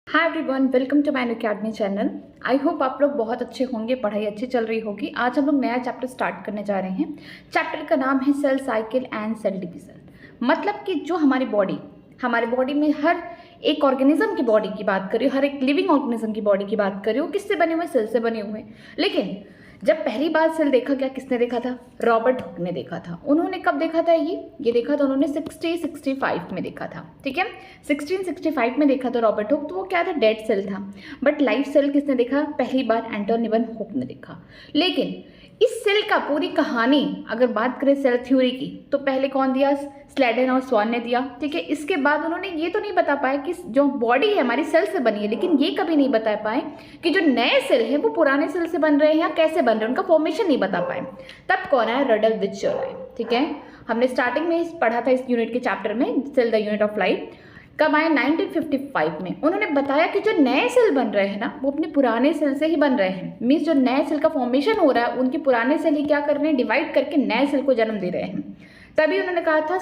Hi everyone, welcome to my academy channel. I hope आप लोग बहुत अच्छे होंगे, पढ़ाई अच्छी चल रही होगी। आज हम लोग नया चैप्टर स्टार्ट करने जा रहे हैं। चैप्टर का नाम है cell cycle and cell division. मतलब कि जो हमारे बॉडी में हर एक ऑर्गेनिज्म की बॉडी की बात करें, हर एक लिविंग ऑर्गेनिज्म की बॉडी की बात करें, वो किससे बने हुए? सेल से बने हुए। लेकिन जब पहली बार सेल देखा, क्या किसने देखा था? रॉबर्ट हुक ने देखा था। उन्होंने कब देखा था? ये देखा था उन्होंने 1665 में देखा था। ठीक है, 1665 में देखा था रॉबर्ट हुक। तो वो क्या था? डेड सेल था। बट लाइव सेल किसने देखा? पहली बार एंटोन वन हुक ने देखा। लेकिन इस सेल का पूरी कहानी अगर बात करें सेल थ्योरी की, तो पहले कौन दिया? स्लेडन और स्वान ने दिया। ठीक है, इसके बाद उन्होंने ये तो नहीं बता पाए कि जो बॉडी है हमारी सेल से बनी है, लेकिन ये कभी नहीं बता पाए कि जो नए सेल है वो पुराने सेल से बन रहे हैं या कैसे बन रहे हैं, उनका फॉर्मेशन नहीं बता पाए। तब कौन आया? रडल विचर आए। ठीक है, हमने स्टार्टिंग में पढ़ा था इस यूनिट के चैप्टर में, cell the unit of life. कब आए? 1955 में। उन्होंने बताया कि जो नए सेल बन रहे हैं ना, वो अपने पुराने सेल से ही बन रहे हैं। मीन्स जो नए सेल का फॉर्मेशन हो रहा है, उनके पुराने सेल ही क्या कर रहे हैं? डिवाइड करके नए सेल को जन्म दे रहे हैं। तभी उन्होंने कहा था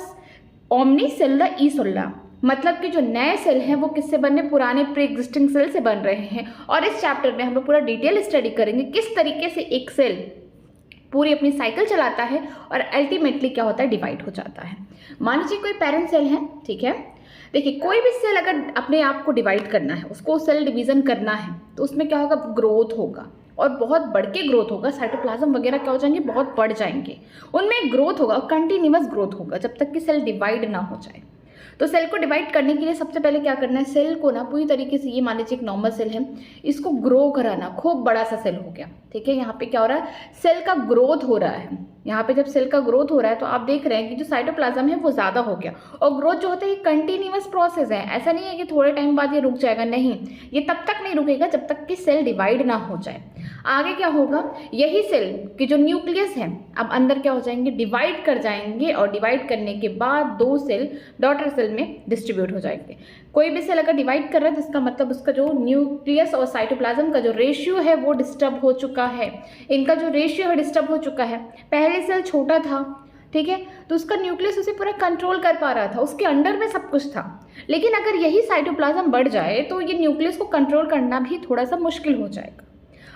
ओमनी सेल्युलर ई सेल्युलर, मतलब कि जो नए सेल हैं वो किससे बने? पुराने प्री एग्जिस्टिंग सेल से बन रहे हैं। और इस चैप्टर में हम लोग पूरा डिटेल स्टडी करेंगे किस तरीके से एक सेल पूरी अपनी साइकिल चलाता है और अल्टीमेटली क्या होता है? डिवाइड हो जाता है। मान लीजिए कोई पेरेंट सेल है। ठीक है, देखिए कोई भी सेल अगर अपने आप को डिवाइड करना है, उसको सेल डिवीजन करना है, तो उसमें क्या होगा? ग्रोथ होगा और बहुत बढ़ के ग्रोथ होगा। साइटोप्लाज्म वगैरह क्या हो जाएंगे? बहुत बढ़ जाएंगे। उनमें ग्रोथ होगा, कंटिन्यूअस ग्रोथ होगा जब तक कि सेल डिवाइड ना हो जाए। तो सेल को डिवाइड करने के लिए सबसे पहले क्या करना है? सेल को ना पूरी तरीके से, ये मान लीजिए एक नॉर्मल सेल है, इसको ग्रो कराना। खूब बड़ा सा सेल हो गया। ठीक है, यहाँ पे क्या हो रहा है? सेल का ग्रोथ हो रहा है। यहाँ पे जब सेल का ग्रोथ हो रहा है तो आप देख रहे हैं कि जो साइटोप्लाज्म है वो ज़्यादा हो गया। और ग्रोथ जो होता है ये कंटिन्यूअस प्रोसेस है। ऐसा नहीं है कि थोड़े टाइम बाद ये रुक जाएगा, नहीं, ये तब तक नहीं रुकेगा जब तक कि सेल डिवाइड ना हो जाए। आगे क्या होगा? यही सेल की जो न्यूक्लियस है, अब अंदर क्या हो जाएंगे? डिवाइड कर जाएंगे। और डिवाइड करने के बाद दो सेल डॉटर सेल में डिस्ट्रीब्यूट हो जाएंगे। कोई भी सेल अगर डिवाइड कर रहा है तो इसका मतलब उसका जो न्यूक्लियस और साइटोप्लाज्म का जो रेशियो है वो डिस्टर्ब हो चुका है। इनका जो रेशियो है डिस्टर्ब हो चुका है। पहले सेल छोटा था, ठीक है, तो उसका न्यूक्लियस उसे पूरा कंट्रोल कर पा रहा था, उसके अंडर में सब कुछ था। लेकिन अगर यही साइटोप्लाज्म बढ़ जाए तो ये न्यूक्लियस को कंट्रोल करना भी थोड़ा सा मुश्किल हो जाएगा।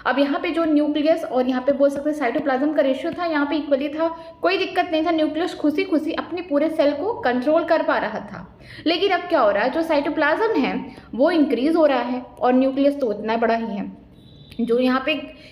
अब यहाँ पे जो न्यूक्लियस और यहाँ पे बोल सकते हैं साइटोप्लाज्म का रेशियो था, यहाँ पे इक्वली था, कोई दिक्कत नहीं था। न्यूक्लियस खुशी खुशी अपने पूरे सेल को कंट्रोल कर पा रहा था। लेकिन अब क्या हो रहा है? जो साइटोप्लाज्म है वो इंक्रीज हो रहा है और न्यूक्लियस तो उतना बड़ा ही है। जो यहाँ पे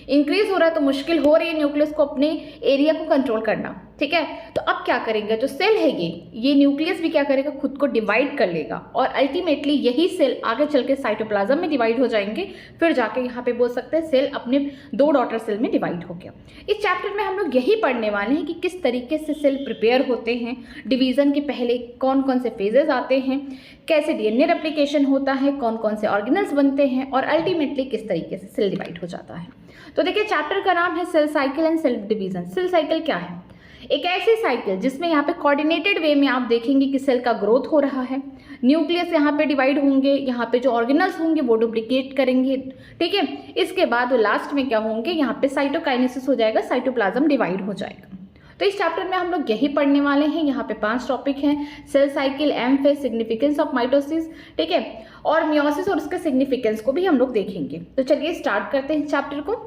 इंक्रीज हो रहा है तो मुश्किल हो रही है न्यूक्लियस को अपने एरिया को कंट्रोल करना। ठीक है, तो अब क्या करेंगे? जो सेल है ये न्यूक्लियस भी क्या करेगा? खुद को डिवाइड कर लेगा और अल्टीमेटली यही सेल आगे चल के साइटोप्लाज्म में डिवाइड हो जाएंगे। फिर जाके यहाँ पे बोल सकते हैं सेल अपने दो डॉटर सेल में डिवाइड हो गया। इस चैप्टर में हम लोग यही पढ़ने वाले हैं कि किस तरीके से सेल प्रिपेयर होते हैं, डिवीजन के पहले कौन कौन से फेजेस आते हैं, कैसे डीएनए रेप्लिकेशन होता है, कौन कौन से ऑर्गेनल्स बनते हैं और अल्टीमेटली किस तरीके से सेल डिवाइड हो जाता है। तो देखिए, चैप्टर का नाम है cell cycle and cell division. Cell cycle क्या है? एक ऐसी साइकिल जिसमें यहाँ पे कोऑर्डिनेटेड वे में आप देखेंगे कि सेल का ग्रोथ हो रहा है, न्यूक्लियस यहाँ पे डिवाइड होंगे, यहाँ पे जो ऑर्गेनल्स होंगे वो डुप्लीकेट करेंगे। ठीक है, इसके बाद लास्ट में क्या होंगे? यहाँ पे साइटोकाइनेसिस हो जाएगा, साइटोप्लाज्म डिवाइड हो जाएगा। तो इस चैप्टर में हम लोग यही पढ़ने वाले हैं। यहाँ पे 5 टॉपिक हैं: cell cycle, M phase, significance of mitosis, ठीक है, और मियोसिस और उसके सिग्निफिकेंस को भी हम लोग देखेंगे। तो चलिए स्टार्ट करते हैं चैप्टर को।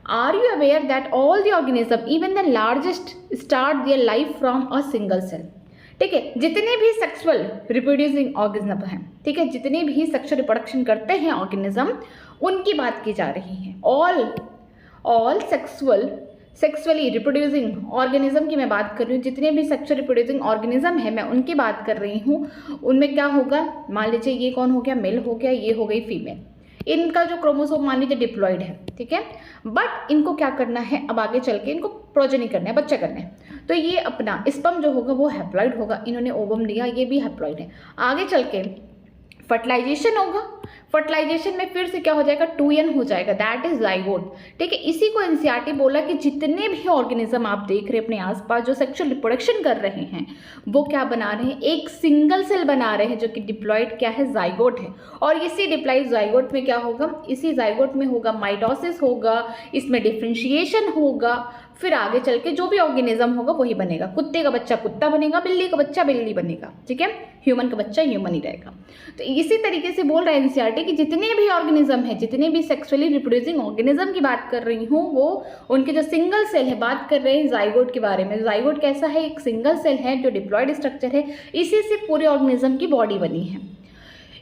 Are you aware that all the organism, even the largest, start their life from a single cell? ठीक है, जितने भी सेक्सुअल रिप्रोड्यूसिंग ऑर्गेनिज्म हैं, ठीक है, जितने भी सेक्सुअल रिप्रोडक्शन करते हैं ऑर्गेनिज्म, उनकी बात की जा रही है। ऑल सेक्सुअली रिप्रोड्यूसिंग ऑर्गेनिज्म की मैं बात कर रही हूँ। जितने भी सेक्सुअल रिप्रोड्यूसिंग ऑर्गेनिज्म है मैं उनकी बात कर रही हूँ। उनमें क्या होगा? मान लीजिए ये कौन हो गया? मेल हो गया, ये हो गई फीमेल। इनका जो क्रोमोसोम मान लीजिए डिप्लॉयड है, ठीक है, बट इनको क्या करना है? अब आगे चल के इनको प्रोजेनी करना है, बच्चे करने हैं। तो ये अपना स्पर्म जो होगा वो हैप्लॉइड होगा। इन्होंने ओवम लिया, ये भी हैप्लॉइड है। आगे चल के फर्टिलाइजेशन होगा। फर्टिलाइजेशन में फिर से क्या हो जाएगा? 2n हो जाएगा, दैट इज जाइगोट। ठीक है, इसी को एनसीईआरटी बोला कि जितने भी ऑर्गेनिज्म आप देख रहे हैं अपने आसपास जो सेक्सुअल रिप्रोडक्शन कर रहे हैं वो क्या बना रहे हैं? एक सिंगल सेल बना रहे हैं जो कि डिप्लॉयड क्या है? जाइगोट है। और इसी डिप्लॉयड जाइगोट में क्या होगा? इसी जाइगोट में होगा माइटोसिस होगा, इसमें डिफरेंशिएशन होगा, फिर आगे चल के जो भी ऑर्गेनिज्म होगा वही बनेगा। कुत्ते का बच्चा कुत्ता बनेगा, बिल्ली का बच्चा बिल्ली बनेगा, ठीक है, ह्यूमन का बच्चा ह्यूमन ही रहेगा। तो इसी तरीके से बोल रहा है एनसीईआरटी कि जितने भी ऑर्गेनिज्म है, जितने भी सेक्सुअली रिप्रोड्यूसिंग ऑर्गेनिज्म की बात कर रही हूँ, वो उनके जो सिंगल सेल है, बात कर रहे हैं जाइगोट के बारे में। जाइगोट कैसा है? एक सिंगल सेल है जो डिप्लॉयड स्ट्रक्चर है, इसी से पूरे ऑर्गेनिज्म की बॉडी बनी है।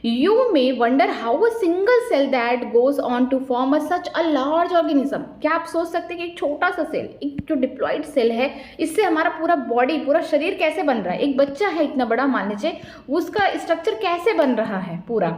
You may wonder how a single cell that goes on to form a such a large organism। क्या आप सोच सकते हैं कि एक छोटा सा सेल, एक जो डिप्लॉयड सेल है, इससे हमारा पूरा बॉडी, पूरा शरीर कैसे बन रहा है? एक बच्चा है इतना बड़ा, मान लीजिए, उसका स्ट्रक्चर कैसे बन रहा है, पूरा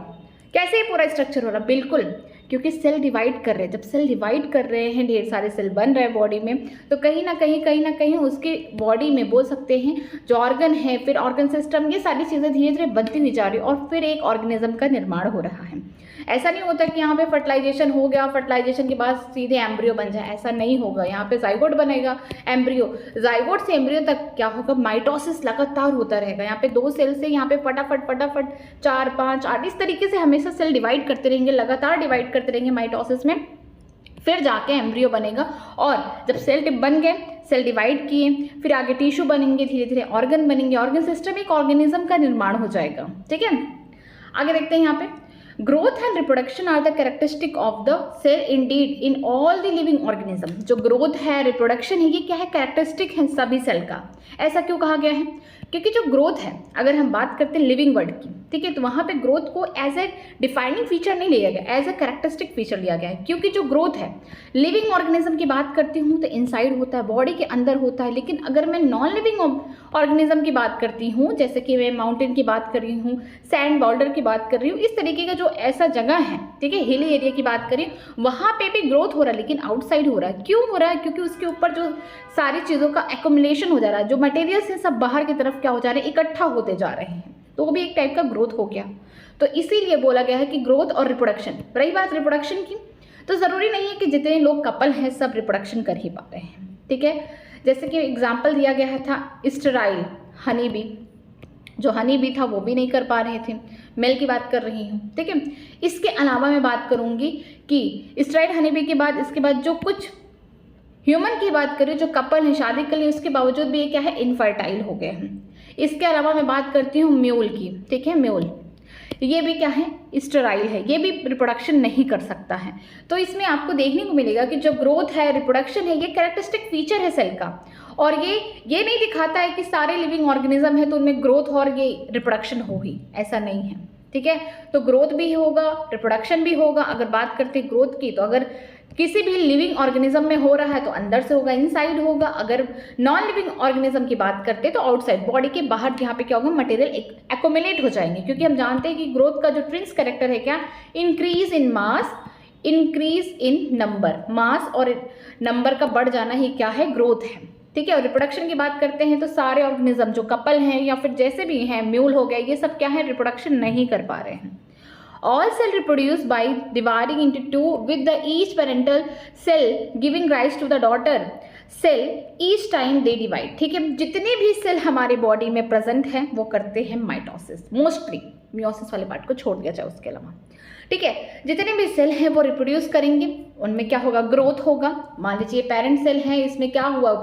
कैसे पूरा स्ट्रक्चर हो रहा है? बिल्कुल, क्योंकि सेल डिवाइड कर रहे हैं। जब सेल डिवाइड कर रहे हैं, ढेर सारे सेल बन रहे हैं बॉडी में, तो कहीं ना कहीं उसके बॉडी में बोल सकते हैं जो ऑर्गन है, फिर ऑर्गन सिस्टम, ये सारी चीज़ें धीरे धीरे बनती हुई जा रही है और फिर एक ऑर्गेनिज्म का निर्माण हो रहा है। ऐसा नहीं होता कि यहाँ पे फर्टिलाइजेशन हो गया, फर्टिलाइजेशन के बाद सीधे एम्ब्रियो बन जाए, ऐसा नहीं होगा। यहाँ पे जाइगोट बनेगा, एम्ब्रियो, जाइगोट से एम्ब्रियो तक क्या होगा? माइटोसिस लगातार होता रहेगा। यहाँ पे 2 सेल से यहाँ पे फटाफट 4, 5, 8 इस तरीके से हमेशा सेल डिवाइड करते रहेंगे, लगातार डिवाइड करते रहेंगे माइटोसिस में, फिर जाके एम्ब्रियो बनेगा। और जब सेल बन गए, सेल डिवाइड किए, फिर आगे टिश्यू बनेंगे, धीरे धीरे ऑर्गन बनेंगे, ऑर्गन सिस्टम, एक ऑर्गेनिज्म का निर्माण हो जाएगा। ठीक है, आगे देखते हैं। यहाँ पे growth and reproduction are the characteristic of the cell indeed in all the living organism. जो ग्रोथ है, रिप्रोडक्शन है, ये क्या है? कैरेक्टरिस्टिक है सभी सेल का। ऐसा क्यों कहा गया है? क्योंकि जो ग्रोथ है, अगर हम बात करते हैं लिविंग वर्ड की, ठीक है, तो वहाँ पे ग्रोथ को एज ए डिफाइनिंग फीचर नहीं लिया गया, एज ए कैरेक्टरिस्टिक फीचर लिया गया है। क्योंकि जो ग्रोथ है, लिविंग ऑर्गेनिज्म की बात करती हूँ तो इनसाइड होता है, बॉडी के अंदर होता है। लेकिन अगर मैं नॉन लिविंग ऑर्गेनिज्म की बात करती हूँ, जैसे कि मैं माउंटेन की बात कर रही हूँ, सैंड बॉर्डर की बात कर रही हूँ, इस तरीके का जो ऐसा जगह है, ठीक है, हिली एरिया की बात करें, वहाँ पे भी ग्रोथ हो रहा है, लेकिन आउटसाइड हो रहा है। क्यों हो रहा है? क्योंकि उसके ऊपर जो सारी चीज़ों का एक्युमुलेशन हो जा रहा है, जो मटेरियल्स है सब बाहर की तरफ क्या हो जा रहे हैं? इकट्ठा होते जा रहे हैं, तो वो भी एक टाइप का ग्रोथ हो गया। तो इसीलिए बोला गया है कि ग्रोथ और रिप्रोडक्शन। रही बात रिप्रोडक्शन की, तो ज़रूरी नहीं है कि जितने लोग कपल हैं सब रिप्रोडक्शन कर ही पा रहे हैं। ठीक है, जैसे कि एग्जाम्पल दिया गया था स्टेराइल हनी बी, जो हनी बी था वो भी नहीं कर पा रहे थे। मेल की बात कर रही हूँ, ठीक है। इसके अलावा मैं बात करूँगी कि स्टेराइल हनी बी के बाद, इसके बाद जो कुछ ह्यूमन की बात करें, जो कपल हैं, शादी कर लिए, उसके बावजूद भी ये क्या है? इनफर्टाइल हो गए हैं। इसके अलावा मैं बात करती हूँ म्यूल की, ठीक है, म्यूल, ये भी क्या है? स्टेराइल है, ये भी रिप्रोडक्शन नहीं कर सकता है। तो इसमें आपको देखने को मिलेगा कि जो ग्रोथ है, रिप्रोडक्शन है, ये कैरेक्टरिस्टिक फीचर है सेल का। और ये नहीं दिखाता है कि सारे लिविंग ऑर्गेनिज्म है तो उनमें ग्रोथ और ये रिप्रोडक्शन हो ही, ऐसा नहीं है। ठीक है, तो ग्रोथ भी होगा, रिप्रोडक्शन भी होगा। अगर बात करते हैं ग्रोथ की, तो अगर किसी भी लिविंग ऑर्गेनिज्म में हो रहा है तो अंदर से होगा, इनसाइड होगा। अगर नॉन लिविंग ऑर्गेनिज्म की बात करते हैं तो आउटसाइड, बॉडी के बाहर, यहाँ पे क्या होगा? मटेरियल एक्युमुलेट हो जाएंगे। क्योंकि हम जानते हैं कि ग्रोथ का जो ट्रिंस कैरेक्टर है क्या? Increase in mass, increase in number. Mass और नंबर का बढ़ जाना ही क्या है? ग्रोथ है। ठीक है, और रिप्रोडक्शन की बात करते हैं तो सारे ऑर्गेनिज्म जो कपल हैं या फिर जैसे भी हैं, म्यूल हो गया, ये सब क्या है? रिप्रोडक्शन नहीं कर पा रहे हैं। All cell reproduce by dividing into two with the each parental cell giving rise to the daughter cell each time they divide। ठीक है, जितने भी सेल हमारे बॉडी में प्रेजेंट हैं वो करते हैं माइटोसिस, मोस्टली मियोसिस वाले पार्ट को छोड़ दिया जाए उसके अलावा। ठीक है, जितने भी सेल हैं वो रिप्रोड्यूस करेंगे, उनमें क्या होगा? ग्रोथ होगा। मान लीजिए पेरेंट सेल है, इसमें क्या हुआ?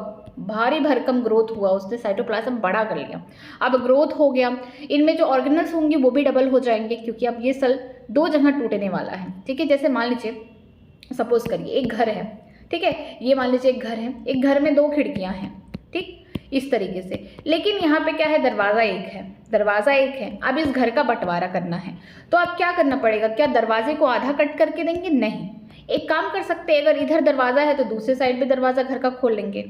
भारी भरकम ग्रोथ हुआ, उसने साइटोप्लाज्म बड़ा कर लिया, अब ग्रोथ हो गया। इनमें जो ऑर्गेनल्स होंगे वो भी डबल हो जाएंगे, क्योंकि अब ये सेल 2 जगह टूटने वाला है। ठीक है, जैसे मान लीजिए सपोज करिए एक घर है, ठीक है, ये मान लीजिए एक घर है, एक घर में 2 खिड़कियां हैं, ठीक, इस तरीके से। लेकिन यहाँ पे क्या है? दरवाज़ा एक है, दरवाज़ा एक है। अब इस घर का बंटवारा करना है, तो अब क्या करना पड़ेगा? क्या दरवाजे को आधा कट करके देंगे? नहीं, एक काम कर सकते हैं, अगर इधर दरवाज़ा है तो दूसरे साइड पे दरवाज़ा घर का खोल लेंगे।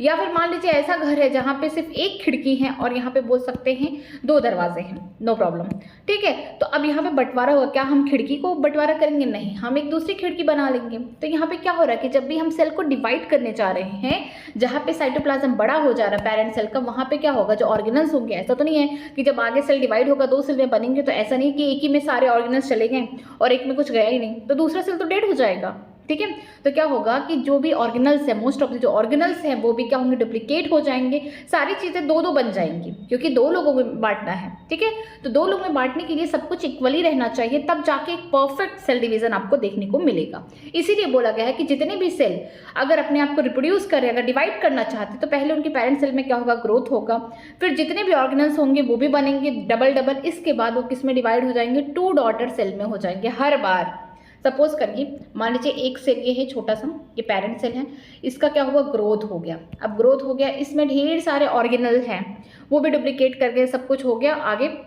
या फिर मान लीजिए ऐसा घर है जहाँ पे सिर्फ एक खिड़की है और यहाँ पे बोल सकते हैं 2 दरवाजे हैं, नो प्रॉब्लम। ठीक है, तो अब यहाँ पे बंटवारा होगा, क्या हम खिड़की को बंटवारा करेंगे? नहीं, हम एक दूसरी खिड़की बना लेंगे। तो यहाँ पे क्या हो रहा है कि जब भी हम सेल को डिवाइड करने जा रहे हैं, जहाँ पे साइटोप्लाज्म बड़ा हो जा रहा है पेरेंट सेल का, वहाँ पे क्या होगा? जो ऑर्गेनल्स होंगे, ऐसा तो नहीं है कि जब आगे सेल डिवाइड होगा 2 सेल में बनेंगे, तो ऐसा नहीं कि एक ही में सारे ऑर्गेनल्स चले गए और एक में कुछ गया ही नहीं, तो दूसरा सेल तो डेड हो जाएगा। ठीक है। तो क्या होगा कि जो भी ऑर्गेनल्स है, मोस्ट ऑफ द जो ऑर्गेनल्स हैं वो भी क्या होंगे, डुप्लीकेट हो जाएंगे, सारी चीज़ें दो दो बन जाएंगी, क्योंकि दो लोगों में बांटना है, ठीक है। तो दो लोगों में बांटने के लिए सब कुछ इक्वली रहना चाहिए, तब जाके एक परफेक्ट सेल डिवीजन आपको देखने को मिलेगा। इसीलिए बोला गया है कि जितने भी सेल अगर अपने आप को रिप्रोड्यूस करें, अगर डिवाइड करना चाहते तो पहले उनके पेरेंट सेल में क्या होगा, ग्रोथ होगा, फिर जितने भी ऑर्गेनल्स होंगे वो भी बनेंगे डबल डबल, इसके बाद वो किस में डिवाइड हो जाएंगे, 2 डॉटर सेल में हो जाएंगे हर बार। सपोज करिए, मान लीजिए एक सेल ये है छोटा सा, ये पेरेंट सेल है, इसका क्या हुआ, ग्रोथ हो गया। अब ग्रोथ हो गया, इसमें ढेर सारे ऑर्गेनल हैं, वो भी डुप्लीकेट कर गए, सब कुछ हो गया आगे।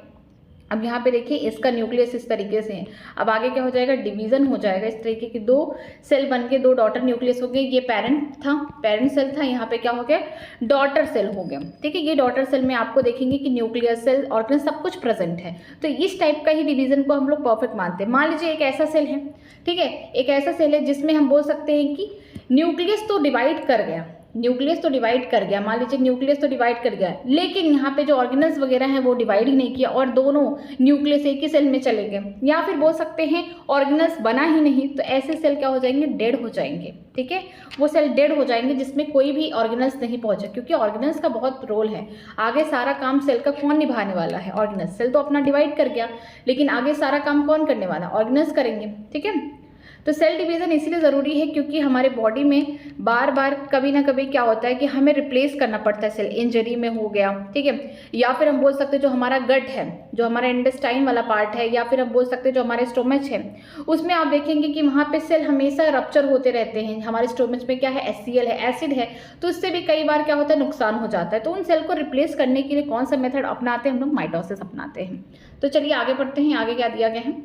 अब यहाँ पे देखिए इसका न्यूक्लियस इस तरीके से है। अब आगे क्या हो जाएगा, डिवीजन हो जाएगा, इस तरीके की 2 सेल बन के 2 डॉटर न्यूक्लियस हो गए। ये पेरेंट था, पेरेंट सेल था, यहाँ पे क्या हो गया, डॉटर सेल हो गया, ठीक है। ये डॉटर सेल में आपको देखेंगे कि न्यूक्लियस सेल, ऑर्गन सब कुछ प्रेजेंट है। तो इस टाइप का ही डिवीजन को हम लोग परफेक्ट मानते हैं। मान लीजिए एक ऐसा सेल है, ठीक है, एक ऐसा सेल है जिसमें हम बोल सकते हैं कि न्यूक्लियस तो डिवाइड कर गया, न्यूक्लियस तो डिवाइड कर गया, मान लीजिए न्यूक्लियस तो डिवाइड कर गया, लेकिन यहाँ पे जो ऑर्गेनल्स वगैरह हैं वो डिवाइड ही नहीं किया और दोनों न्यूक्लियस एक ही सेल में चले गए, या फिर बोल सकते हैं ऑर्गेनल्स बना ही नहीं, तो ऐसे सेल क्या हो जाएंगे, डेड हो जाएंगे, ठीक है। वो सेल डेड हो जाएंगे जिसमें कोई भी ऑर्गेनल्स नहीं पहुंचा, क्योंकि ऑर्गेनल्स का बहुत रोल है। आगे सारा काम सेल का कौन निभाने वाला है, ऑर्गेनल्स। सेल तो अपना डिवाइड कर गया, लेकिन आगे सारा काम कौन करने वाला, ऑर्गेनल्स करेंगे, ठीक है। तो सेल डिवीज़न इसीलिए ज़रूरी है क्योंकि हमारे बॉडी में बार बार कभी ना कभी क्या होता है कि हमें रिप्लेस करना पड़ता है सेल, इंजरी में हो गया, ठीक है, या फिर हम बोल सकते हैं जो हमारा गट है, जो हमारा इंटेस्टाइन वाला पार्ट है, या फिर हम बोल सकते हैं जो हमारे स्टोमच है, उसमें आप देखेंगे कि वहाँ पे सेल हमेशा रप्चर होते रहते हैं। हमारे स्टोमच में क्या है, HCl है, एसिड है, तो उससे भी कई बार क्या होता है, नुकसान हो जाता है। तो उन सेल को रिप्लेस करने के लिए कौन सा मेथड अपनाते हैं हम लोग, माइटोसिस अपनाते हैं। तो चलिए आगे बढ़ते हैं, आगे क्या दिया गया है,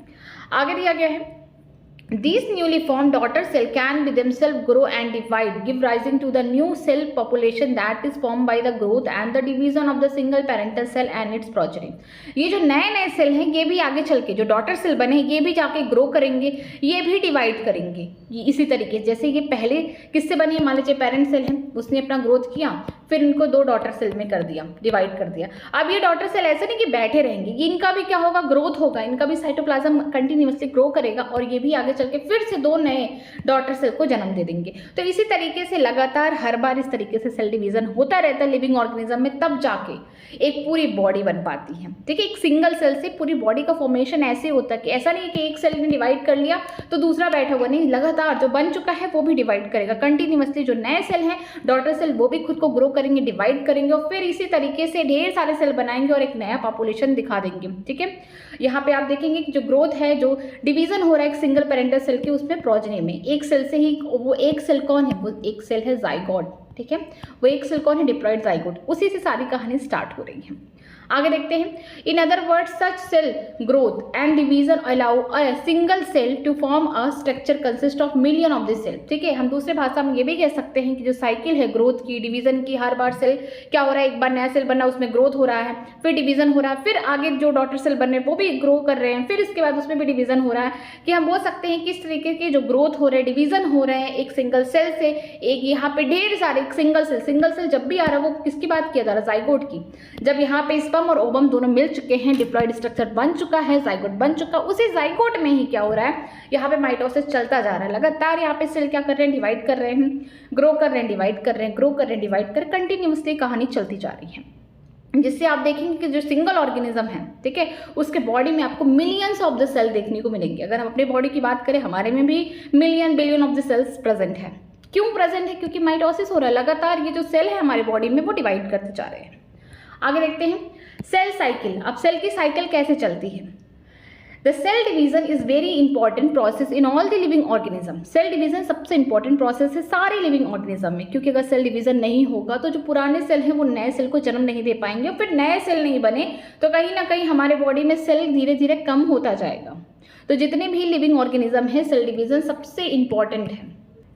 आगे दिया गया है these newly formed daughter cell can be themselves grow and divide, give rising to the new cell population that is formed by the growth and the division of the single parental cell and its progeny। ये जो नए नए cell हैं ये भी आगे चल के जो डॉटर सेल बने ये भी जाके ग्रो करेंगे, ये भी डिवाइड करेंगे, ये इसी तरीके जैसे ये पहले किससे बनी, मान लीजिए पेरेंट सेल है, उसने अपना ग्रोथ किया, फिर इनको 2 डॉटर सेल में कर दिया, डिवाइड कर दिया। अब ये डॉटर सेल ऐसे नहीं कि बैठे रहेंगे, ये इनका भी क्या होगा, ग्रोथ होगा, इनका भी साइटोप्लाज्म कंटिन्यूअसली ग्रो करेगा और ये भी आगे चल के फिर से 2 नए डॉटर सेल को जन्म दे देंगे। तो इसी तरीके से लगातार हर बार इस तरीके से सेल डिवीजन होता रहता है लिविंग ऑर्गेनिज्म में, तब जाके एक पूरी बॉडी बन पाती है, ठीक है। एक सिंगल सेल से पूरी बॉडी का फॉर्मेशन ऐसे होता है कि ऐसा नहीं है कि एक सेल ने डिवाइड कर लिया तो दूसरा बैठा हुआ, नहीं, लगातार जो बन चुका है वो भी डिवाइड करेगा कंटिन्यूअसली। जो नए सेल हैं डॉटर सेल वो भी खुद को ग्रो करेंगे, डिवाइड करेंगे और फिर इसी तरीके से ढेर सारे सेल बनाएंगे और एक नया पॉपुलेशन दिखा देंगे, ठीक है। यहाँ पे आप देखेंगे कि जो ग्रोथ है, जो डिवीजन हो रहा है एक सिंगल पेरेंटल सेल की, उसमें प्रोजेनी में एक सेल से ही, वो एक सेल कौन है, वो एक सेल है जाइगोट, ठीक है, वो एक सेल कौन है, डिप्लॉइड जाइगोट, उसी से सारी कहानी स्टार्ट हो रही है। आगे देखते हैं, in other words such cell growth and division allow a single cell to form a structure consist of million of this cell, ठीक है। हम दूसरे भाषा में ये भी कह सकते हैं कि जो साइकिल है ग्रोथ की, डिवीजन की, हर बार सेल क्या हो रहा है, एक बार नया सेल बना, उसमें ग्रोथ हो रहा है, फिर डिवीजन हो रहा है, फिर आगे जो डॉटर सेल बन रहे हैं वो भी ग्रो कर रहे हैं, फिर इसके बाद उसमें भी डिवीजन हो रहा है, कि हम बोल सकते हैं कि इस तरीके के जो ग्रोथ हो रहे हैं, डिवीजन हो रहे हैं एक सिंगल सेल से, एक यहाँ पे ढेर सारे सिंगल सेल जब भी आ रहा है वो किसकी बात किया जा रहा है, जाइगोट की। जब यहाँ पे स्पर्म और ओवम दोनों मिल चुके हैं, डिप्लॉइड स्ट्रक्चर बन चुका है, जाइगोट बन चुका, उसी जाइगोट में ही क्या हो रहा है, यहाँ पे माइटोसिस चलता जा रहा है लगातार। यहाँ पे सेल क्या कर रहे हैं, डिवाइड कर रहे हैं, ग्रो कर रहे हैं, डिवाइड कर रहे हैं, ग्रो कर रहे हैं, डिवाइड कर, कंटिन्यूसली कहानी चलती जा रही है। जिससे आप देखेंगे कि जो सिंगल ऑर्गेनिज्म है, ठीक है, उसके बॉडी में आपको मिलियंस ऑफ द सेल देखने को मिलेंगे। अगर हम अपने बॉडी की बात करें, हमारे में भी million billion of the cells present है। क्यों प्रेजेंट है, क्योंकि माइटोसिस हो रहा है लगातार, ये जो सेल है हमारे बॉडी में वो डिवाइड करते जा रहे हैं। आगे देखते हैं सेल साइकिल। अब सेल की साइकिल कैसे चलती है, the cell division is very important process in all the living organism. Cell division सबसे इंपॉर्टेंट प्रोसेस है सारे लिविंग ऑर्गेनिज्म में, क्योंकि अगर सेल डिवीजन नहीं होगा तो जो पुराने सेल हैं वो नए सेल को जन्म नहीं दे पाएंगे, और फिर नए सेल नहीं बने तो कहीं ना कहीं हमारे बॉडी में सेल धीरे धीरे कम होता जाएगा। तो जितने भी लिविंग ऑर्गेनिज्म है सेल डिवीजन सबसे इंपॉर्टेंट है।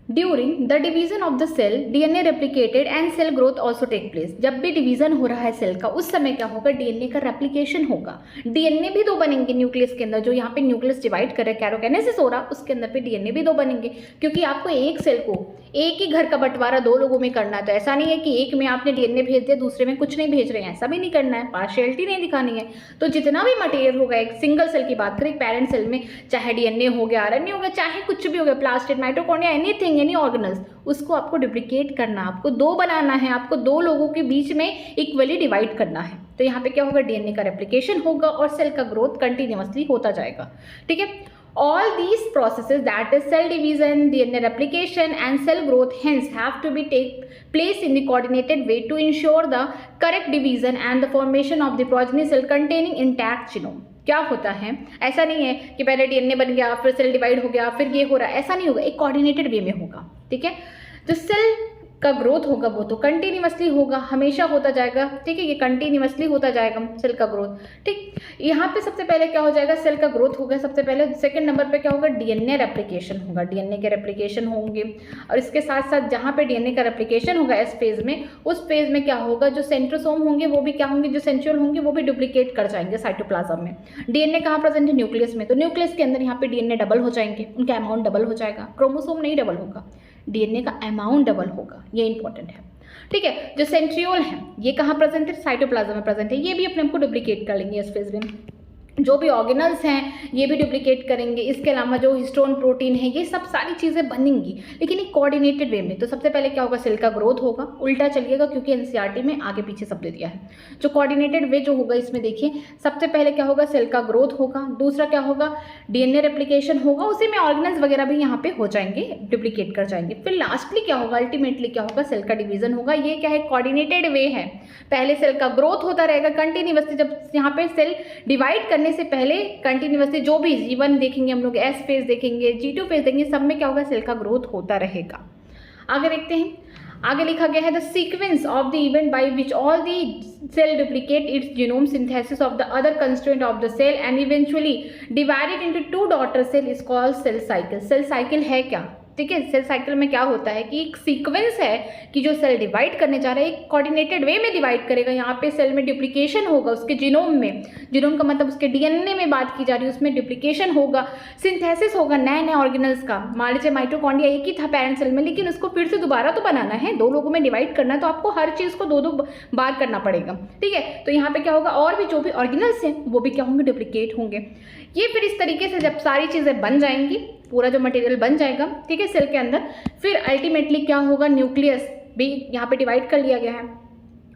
During the division of the cell DNA replicated and cell growth also take place. जब भी डिवीजन हो रहा है सेल का उस समय क्या होगा, डीएनए का रेप्लिकेशन होगा। डीएनए भी 2 बनेंगे न्यूक्लियस के अंदर, जो यहाँ पे न्यूक्लियस डिवाइड कर रहा है, कैरोकेनेसिस हो रहा, उसके अंदर पे डीएनए भी 2 बनेंगे, क्योंकि आपको एक सेल को एक ही घर का बंटवारा दो लोगों में करना है, तो ऐसा नहीं है कि एक में आपने डीएनए भेज दिया दूसरे में कुछ नहीं भेज रहे हैं, ऐसा भी नहीं करना है, पार्शियलिटी नहीं दिखानी है। तो जितना भी मटेरियल होगा, एक सिंगल सेल की बात करें, पेरेंट सेल में चाहे डीएनए हो गया, आरएनए हो गया, चाहे कुछ भी हो गया, plastid, mitochondria, anything, any organelles, उसको आपको डुप्लीकेट करना, आपको दो बनाना है, आपको दो लोगों के बीच में इक्वली डिवाइड करना है। तो यहाँ पे क्या होगा, डीएनए का रेप्लिकेशन होगा और सेल का ग्रोथ कंटिन्यूअसली होता जाएगा। ठीक है, all these processes, that is cell division, DNA replication and cell growth, hence have to be take place in the coordinated way to ensure the correct division and the formation of the progeny cell containing intact genome। क्या होता है, ऐसा नहीं है कि पहले DNA बन गया फिर सेल डिवाइड हो गया फिर ये हो रहा है, ऐसा नहीं होगा, एक कोऑर्डिनेटेड वे में होगा। ठीक है, जो सेल का ग्रोथ होगा वो तो कंटिन्यूअसली होगा, हमेशा होता जाएगा। ठीक है, ये कंटिन्यूअसली होता जाएगा सेल का ग्रोथ। ठीक, यहाँ पे सबसे पहले क्या हो जाएगा, सेल का ग्रोथ होगा सबसे पहले। सेकंड नंबर पे क्या होगा, डीएनए रेप्लिकेशन होगा, डीएनए के रेप्लिकेशन होंगे। और इसके साथ साथ जहाँ पे डीएनए का रेप्लिकेशन होगा एस फेज में, उस फेज में क्या होगा, जो सेंट्रोसोम होंगे वो भी क्या होंगे, जो सेंट्रियोल होंगे वो भी डुप्लीकेट कर जाएंगे साइटोप्लाज्म में। डीएनए कहाँ प्रेजेंट है, न्यूक्लियस में, तो न्यूक्लियस के अंदर यहाँ पे डीएनए डबल हो जाएंगे, उनका अमाउंट डबल हो जाएगा। क्रोमोसोम नहीं डबल होगा, डीएनए का अमाउंट डबल होगा, ये इंपॉर्टेंट है। ठीक है, जो सेंट्रियोल है ये कहाँ प्रेजेंट है, साइटोप्लाज्म में प्रेजेंट है, ये भी अपने आप को डुप्लीकेट कर लेंगे इस फेज में। जो भी ऑर्गेनल्स हैं ये भी डुप्लीकेट करेंगे। इसके अलावा जो हिस्टोन प्रोटीन है ये सब सारी चीज़ें बनेंगी, लेकिन एक कोऑर्डिनेटेड वे में। तो सबसे पहले क्या होगा, सेल का ग्रोथ होगा, उल्टा चलिएगा क्योंकि एनसीईआरटी में आगे पीछे सब दे दिया है। जो कोऑर्डिनेटेड वे जो होगा इसमें देखिए, सबसे पहले क्या होगा, सेल का ग्रोथ होगा, दूसरा क्या होगा, डीएनए रेप्लिकेशन होगा, उसी में ऑर्गेनल्स वगैरह भी यहाँ पे हो जाएंगे, डुप्लीकेट कर जाएंगे। फिर लास्टली क्या होगा, अल्टीमेटली क्या होगा, सेल का डिवीजन होगा। ये क्या है, कोऑर्डिनेटेड वे है। पहले सेल का ग्रोथ होता रहेगा कंटिन्यूअसली, जब यहाँ पे सेल डिवाइड करने से पहले कंटिन्यूअसली जो भी G1 देखेंगे हम लोग, एस फेज देखेंगे, G2 फेज देखेंगे, सब में क्या होगा, सेल का ग्रोथ होता रहेगा। आगे देखते हैं, आगे लिखा गया है the sequence of the event by which all the cell duplicate its genome synthesis of the other constraint of the cell and eventually divided into two daughter cell is called cell cycle. Cell cycle है क्या, ठीक है, cell cycle में क्या होता है कि एक सीक्वेंस है कि जो सेल डिवाइड करने जा रहा है एक कोऑर्डिनेटेड वे में डिवाइड करेगा। यहाँ पे सेल में डुप्लीकेशन होगा, उसके जीनोम में, जीनोम का मतलब उसके डीएनए में बात की जा रही है, उसमें डुप्लीकेशन होगा, सिंथेसिस होगा नए नए ऑर्गेनल्स का। मान लीजिए माइटोकॉन्ड्रिया एक ही था पेरेंट सेल में, लेकिन उसको फिर से दोबारा तो बनाना है, दो लोगों में डिवाइड करना है, तो आपको हर चीज़ को दो दो बार करना पड़ेगा। ठीक है, तो यहाँ पे क्या होगा, और भी जो भी ऑर्गेनल्स हैं वो भी क्या होंगे, डुप्लीकेट होंगे। ये फिर इस तरीके से जब सारी चीज़ें बन जाएंगी, पूरा जो मटेरियल बन जाएगा, ठीक है, सेल के अंदर, फिर अल्टीमेटली क्या होगा, न्यूक्लियस भी यहाँ पे डिवाइड कर लिया गया है।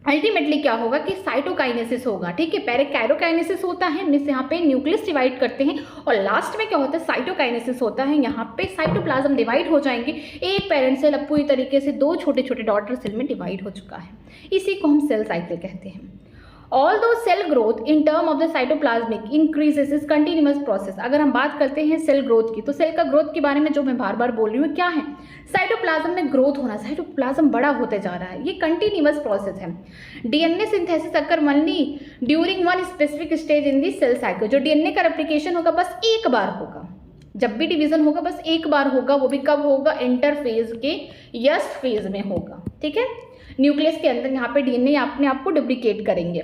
अल्टीमेटली क्या होगा कि साइटोकाइनेसिस होगा। ठीक है, पहले कैरोकाइनेसिस होता है, मीन्स यहाँ पे न्यूक्लियस डिवाइड करते हैं, और लास्ट में क्या होता है, साइटोकाइनेसिस होता है। यहाँ पे साइटोप्लाज्म डिवाइड हो जाएंगे, एक पेरेंट सेल अब पूरी तरीके से दो छोटे छोटे डॉटर सेल में डिवाइड हो चुका है। इसी को हम सेल साइकिल कहते हैं। Although cell growth in term of the cytoplasmic increases is continuous process। अगर हम बात करते हैं सेल ग्रोथ की, तो सेल का ग्रोथ के बारे में जो मैं बार बार बोल रही हूँ क्या है, साइटोप्लाज्म में ग्रोथ होना, साइटोप्लाज्म बड़ा होते जा रहा है, ये कंटिन्यूअस प्रोसेस है। DNA synthesis occur only during one specific stage in the cell cycle. जो डीएनए का रेप्लिकेशन होगा बस एक बार होगा, जब भी डिवीजन होगा बस एक बार होगा, वो भी कब होगा, इंटरफेज के यस फेज में होगा। ठीक है, न्यूक्लियस के अंदर यहाँ पे डीएनए अपने आप को डुप्लीकेट करेंगे।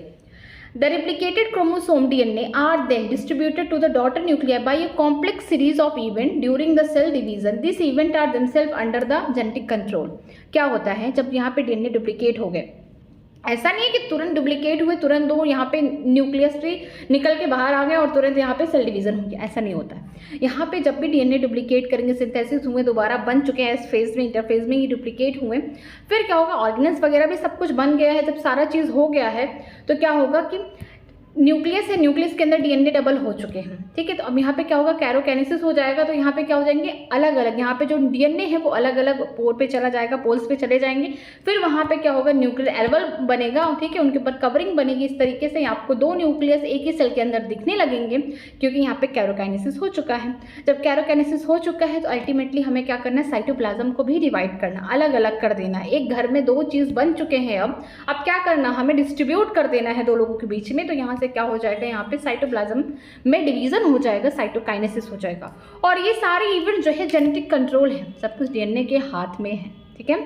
The replicated chromosome DNA are then distributed to the daughter nuclei by a complex series of events during the cell division. These events are themselves under the genetic control। क्या होता है, जब यहाँ पे डीएनए डुप्लीकेट हो गए, ऐसा नहीं है कि तुरंत डुप्लीकेट हुए, तुरंत दो यहाँ पे न्यूक्लियस से निकल के बाहर आ गए और तुरंत यहाँ पे सेल डिवीजन हो गया, ऐसा नहीं होता है। यहाँ पे जब भी डीएनए डुप्लीकेट करेंगे, सिंथेसिस हुए, दोबारा बन चुके हैं, इस फेज में, इंटरफेज में ये डुप्लीकेट हुए, फिर क्या होगा, ऑर्गेनल्स वगैरह भी सब कुछ बन गया है। जब सारा चीज़ हो गया है तो क्या होगा कि न्यूक्लियस है, न्यूक्लियस के अंदर डीएनए डबल हो चुके हैं। ठीक है, तो अब यहाँ पे क्या होगा, कैरोकाइनेसिस हो जाएगा, तो यहाँ पे क्या हो जाएंगे, अलग अलग, यहाँ पे जो डीएनए है वो अलग अलग पोल पे चला जाएगा, पोल्स पे चले जाएंगे। फिर वहाँ पे क्या होगा, न्यूक्लियर एल्वल बनेगा, ठीक है, उनके ऊपर कवरिंग बनेगी। इस तरीके से आपको दो न्यूक्लियस एक ही सेल के अंदर दिखने लगेंगे, क्योंकि यहाँ पे कैरोकाइनेसिस हो चुका है। जब कैरोकाइनेसिस हो चुका है तो अल्टीमेटली हमें क्या करना है, साइटोप्लाज्म को भी डिवाइड करना, अलग अलग कर देना है। एक घर में दो चीज़ बन चुके हैं, अब क्या करना, हमें डिस्ट्रीब्यूट कर देना है दो लोगों के बीच में। तो यहाँ से क्या हो जाएगा, यहाँ पे साइटोप्लाज्म में डिवीजन हो जाएगा, साइटोकाइनेसिस हो जाएगा। और ये सारे इवेंट जो है जेनेटिक कंट्रोल है, सब कुछ डीएनए के हाथ में है। ठीक है,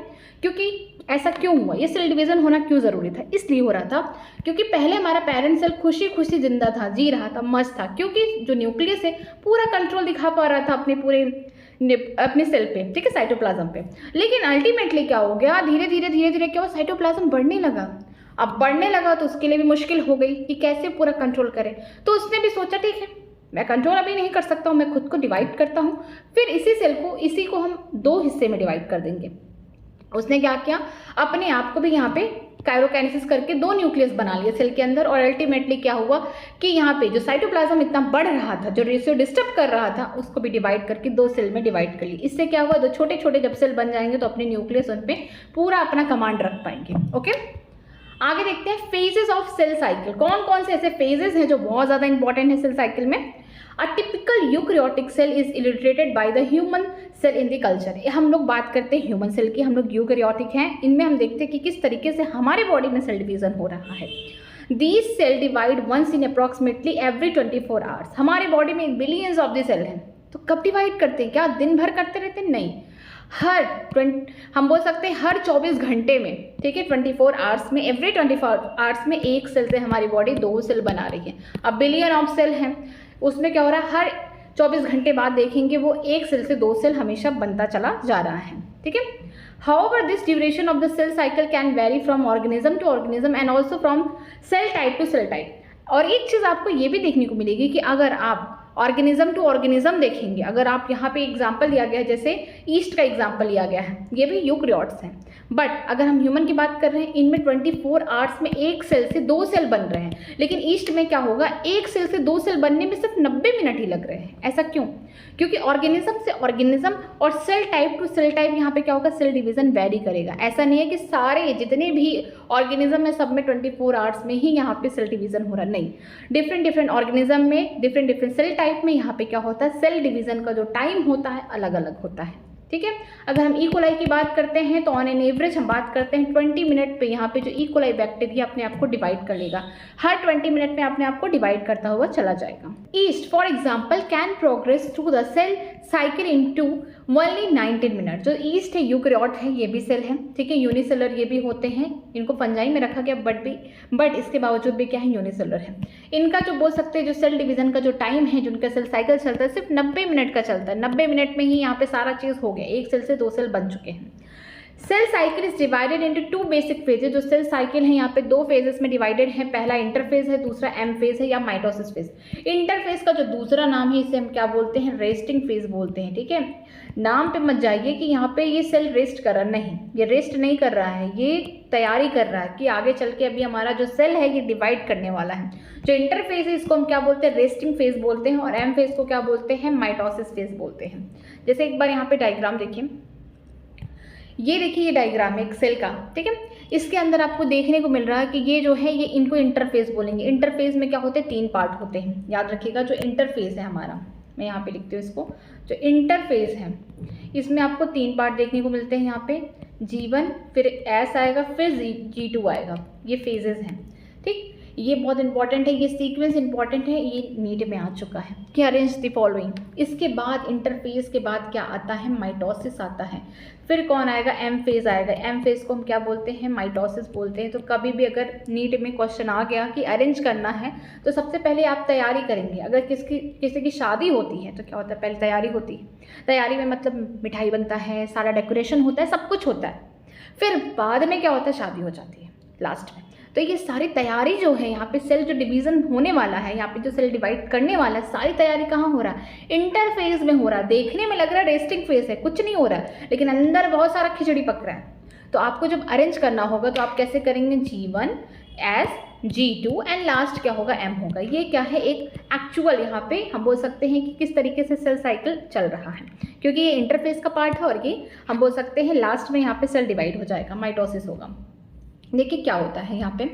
क्योंकि ऐसा क्यों हुआ, ये सेल डिवीजन होना क्यों ज़रूरी था, इसलिए हो रहा था क्योंकि पहले हमारा पेरेंट सेल खुशी खुशी जिंदा था, जी रहा था, मस्त था, क्योंकि जो न्यूक्लियस है पूरा कंट्रोल दिखा पा रहा था अपने पूरे अपने सेल पे, ठीक है, साइटोप्लाज्म पे। लेकिन अल्टीमेटली क्या हो गया, धीरे धीरे क्या हुआ, साइटोप्लाज्म बढ़ने लगा। अब बढ़ने लगा तो उसके लिए भी मुश्किल हो गई कि कैसे पूरा कंट्रोल करें। तो उसने भी सोचा ठीक है, मैं कंट्रोल अभी नहीं कर सकता हूँ, मैं खुद को डिवाइड करता हूँ। फिर इसी को हम 2 हिस्से में डिवाइड कर देंगे। उसने क्या किया, अपने आप को भी यहाँ पे काइरोकाइनेसिस करके 2 न्यूक्लियस बना लिए सेल के अंदर। और अल्टीमेटली क्या हुआ कि यहाँ पे जो साइटोप्लाज्म इतना बढ़ रहा था, जो रेशियो डिस्टर्ब कर रहा था, उसको भी डिवाइड करके 2 सेल में डिवाइड कर ली। इससे क्या हुआ, 2 छोटे छोटे जब सेल बन जाएंगे तो अपने न्यूक्लियस उन पे पूरा अपना कमांड रख पाएंगे। ओके, आगे देखते हैं फेजेस ऑफ सेल साइकिल। कौन कौन से ऐसे फेजेस हैं जो बहुत ज़्यादा इंपॉर्टेंट है सेल साइकिल में। A typical eukaryotic cell is illustrated by the human cell in the culture. हम लोग बात करते हैं ह्यूमन सेल की, हम लोग यूकैरियोटिक हैं। इनमें हम देखते हैं कि किस तरीके से हमारे बॉडी में सेल डिवीजन हो रहा है। These cell divide once in approximately every 24 hours. हमारे बॉडी में बिलियंस ऑफ द सेल हैं, तो कब डिवाइड करते हैं, क्या दिन भर करते रहते हैं, नहीं, हम बोल सकते हैं हर 24 घंटे में, ठीक है, 24 आवर्स में, एवरी 24 आवर्स में एक सेल से हमारी बॉडी 2 सेल बना रही है। अब बिलियन ऑफ सेल हैं, उसमें क्या हो रहा है, हर 24 घंटे बाद देखेंगे वो एक सेल से 2 सेल हमेशा बनता चला जा रहा है, ठीक है। However this duration of the cell cycle can vary from organism to organism and also from cell type to cell type. और एक चीज़ आपको ये भी देखने को मिलेगी कि अगर आप ऑर्गेनिज्म टू ऑर्गेनिज्म देखेंगे, अगर आप यहाँ पे एग्जाम्पल दिया गया है, जैसे ईस्ट का एग्जाम्पल लिया गया है, ये भी यूकैरियोट्स हैं, बट अगर हम ह्यूमन की बात कर रहे हैं, इनमें 24 आवर्स में एक सेल से 2 सेल बन रहे हैं। लेकिन ईस्ट में क्या होगा, एक सेल से 2 सेल बनने में सिर्फ 90 मिनट ही लग रहे हैं। ऐसा क्यों, क्योंकि ऑर्गेनिज्म से ऑर्गेनिज्म और cell type to cell type यहाँ पे क्या होगा, सेल डिवीजन वेरी करेगा। ऐसा नहीं है कि सारे जितने भी ऑर्गेनिज्म है सब में 24 आवर्स में ही यहाँ पे सेल डिवीजन हो रहा, नहीं, डिफरेंट ऑर्गेनिज्म में डिफरेंट सेल टाइप में यहाँ पे क्या होता है, सेल डिवीजन का जो टाइम होता है अलग अलग होता है, ठीक है। अगर हम इकोलाई की बात करते हैं तो ऑन एन एवरेज हम बात करते हैं 20 मिनट पे यहाँ पे जो इकोलाई बैक्टीरिया अपने आप को डिवाइड कर लेगा, हर 20 मिनट में अपने आप को डिवाइड करता हुआ चला जाएगा। Yeast for example can progress through the cell cycle into only 19 minute. जो ईस्ट है यूकैरियोट है, ये भी सेल है, ठीक है, यूनिसेलर ये भी होते हैं, इनको फंजाई में रखा गया बट इसके बावजूद भी क्या है, यूनिसेलर है। इनका जो बोल सकते हैं जो सेल डिवीजन का जो टाइम है, जिनका सेल साइकिल चलता है, सिर्फ 90 मिनट का चलता है। 90 मिनट में ही यहाँ पे सारा चीज़ हो गया, एक सेल से 2 सेल बन चुके हैं। Cell cycle is divided into 2 basic phases. जो सेल साइकिल है यहाँ पे 2 फेजेस में डिवाइडेड है, पहला इंटरफेज है, दूसरा एम फेज है या माइटोसिस फेज। इंटरफेज का जो दूसरा नाम है इसे हम क्या बोलते हैं, रेस्टिंग फेज बोलते हैं, ठीक है। नाम पे मत जाइए कि यहाँ पे ये सेल रेस्ट कर रहा, नहीं, ये रेस्ट नहीं कर रहा है, ये तैयारी कर रहा है कि आगे चल के अभी हमारा जो सेल है ये डिवाइड करने वाला है। जो इंटरफेज है इसको हम क्या बोलते हैं, रेस्टिंग फेज बोलते हैं, और एम फेज को क्या बोलते हैं, माइटोसिस फेज बोलते हैं। जैसे एक बार यहाँ पे डायग्राम देखिए, ये देखिए ये डायग्राम है एक सेल का, ठीक है। इसके अंदर आपको देखने को मिल रहा है कि ये जो है ये इनको इंटरफेस बोलेंगे। इंटरफेस में क्या होते हैं, 3 पार्ट होते हैं, याद रखिएगा। जो इंटरफेस है हमारा, मैं यहाँ पे लिखती हूँ इसको, जो इंटरफेस है इसमें आपको 3 पार्ट देखने को मिलते हैं। यहाँ पे G1, फिर S आएगा, फिर G2 आएगा, ये फेजेस हैं, ठीक। ये बहुत इंपॉर्टेंट है, ये सीक्वेंस इंपॉर्टेंट है, ये नीट में आ चुका है कि अरेंज द फॉलोइंग। इसके बाद इंटरफेस के बाद क्या आता है, माइटोसिस आता है। फिर कौन आएगा, एम फेज आएगा। एम फेज को हम क्या बोलते हैं, माइटोसिस बोलते हैं। तो कभी भी अगर नीट में क्वेश्चन आ गया कि अरेंज करना है तो सबसे पहले आप तैयारी करेंगे। अगर किसी की शादी होती है तो क्या होता है, पहले तैयारी होती है। तैयारी में मतलब मिठाई बनता है, सारा डेकोरेशन होता है, सब कुछ होता है। फिर बाद में क्या होता है, शादी हो जाती है लास्ट में। तो ये सारी तैयारी जो है यहाँ पे सेल जो डिवीज़न होने वाला है, यहाँ पे जो सेल डिवाइड करने वाला है, सारी तैयारी कहाँ हो रहा है, इंटरफेज में हो रहा है। देखने में लग रहा है रेस्टिंग फेज है, कुछ नहीं हो रहा है, लेकिन अंदर बहुत सारा खिचड़ी पक रहा है। तो आपको जब अरेंज करना होगा तो आप कैसे करेंगे, G1, S, G2 and last क्या होगा, M होगा। ये क्या है, एक एक्चुअल यहाँ पे हम बोल सकते हैं कि किस तरीके से सेल साइकिल चल रहा है, क्योंकि ये इंटरफेस का पार्ट है और ये हम बोल सकते हैं लास्ट में यहाँ पे सेल डिवाइड हो जाएगा, माइटोसिस होगा। देखिए क्या होता है यहाँ पे,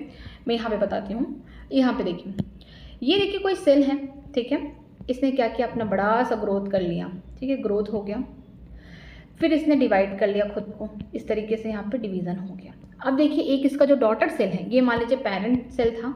मैं यहाँ पे बताती हूँ। यहाँ पे देखिए, ये देखिए कोई सेल है, ठीक है। इसने क्या किया, अपना बड़ा सा ग्रोथ कर लिया, ठीक है, ग्रोथ हो गया। फिर इसने डिवाइड कर लिया खुद को, इस तरीके से यहाँ पे डिवीज़न हो गया। अब देखिए एक इसका जो डॉटर सेल है, ये मान लीजिए पेरेंट सेल था,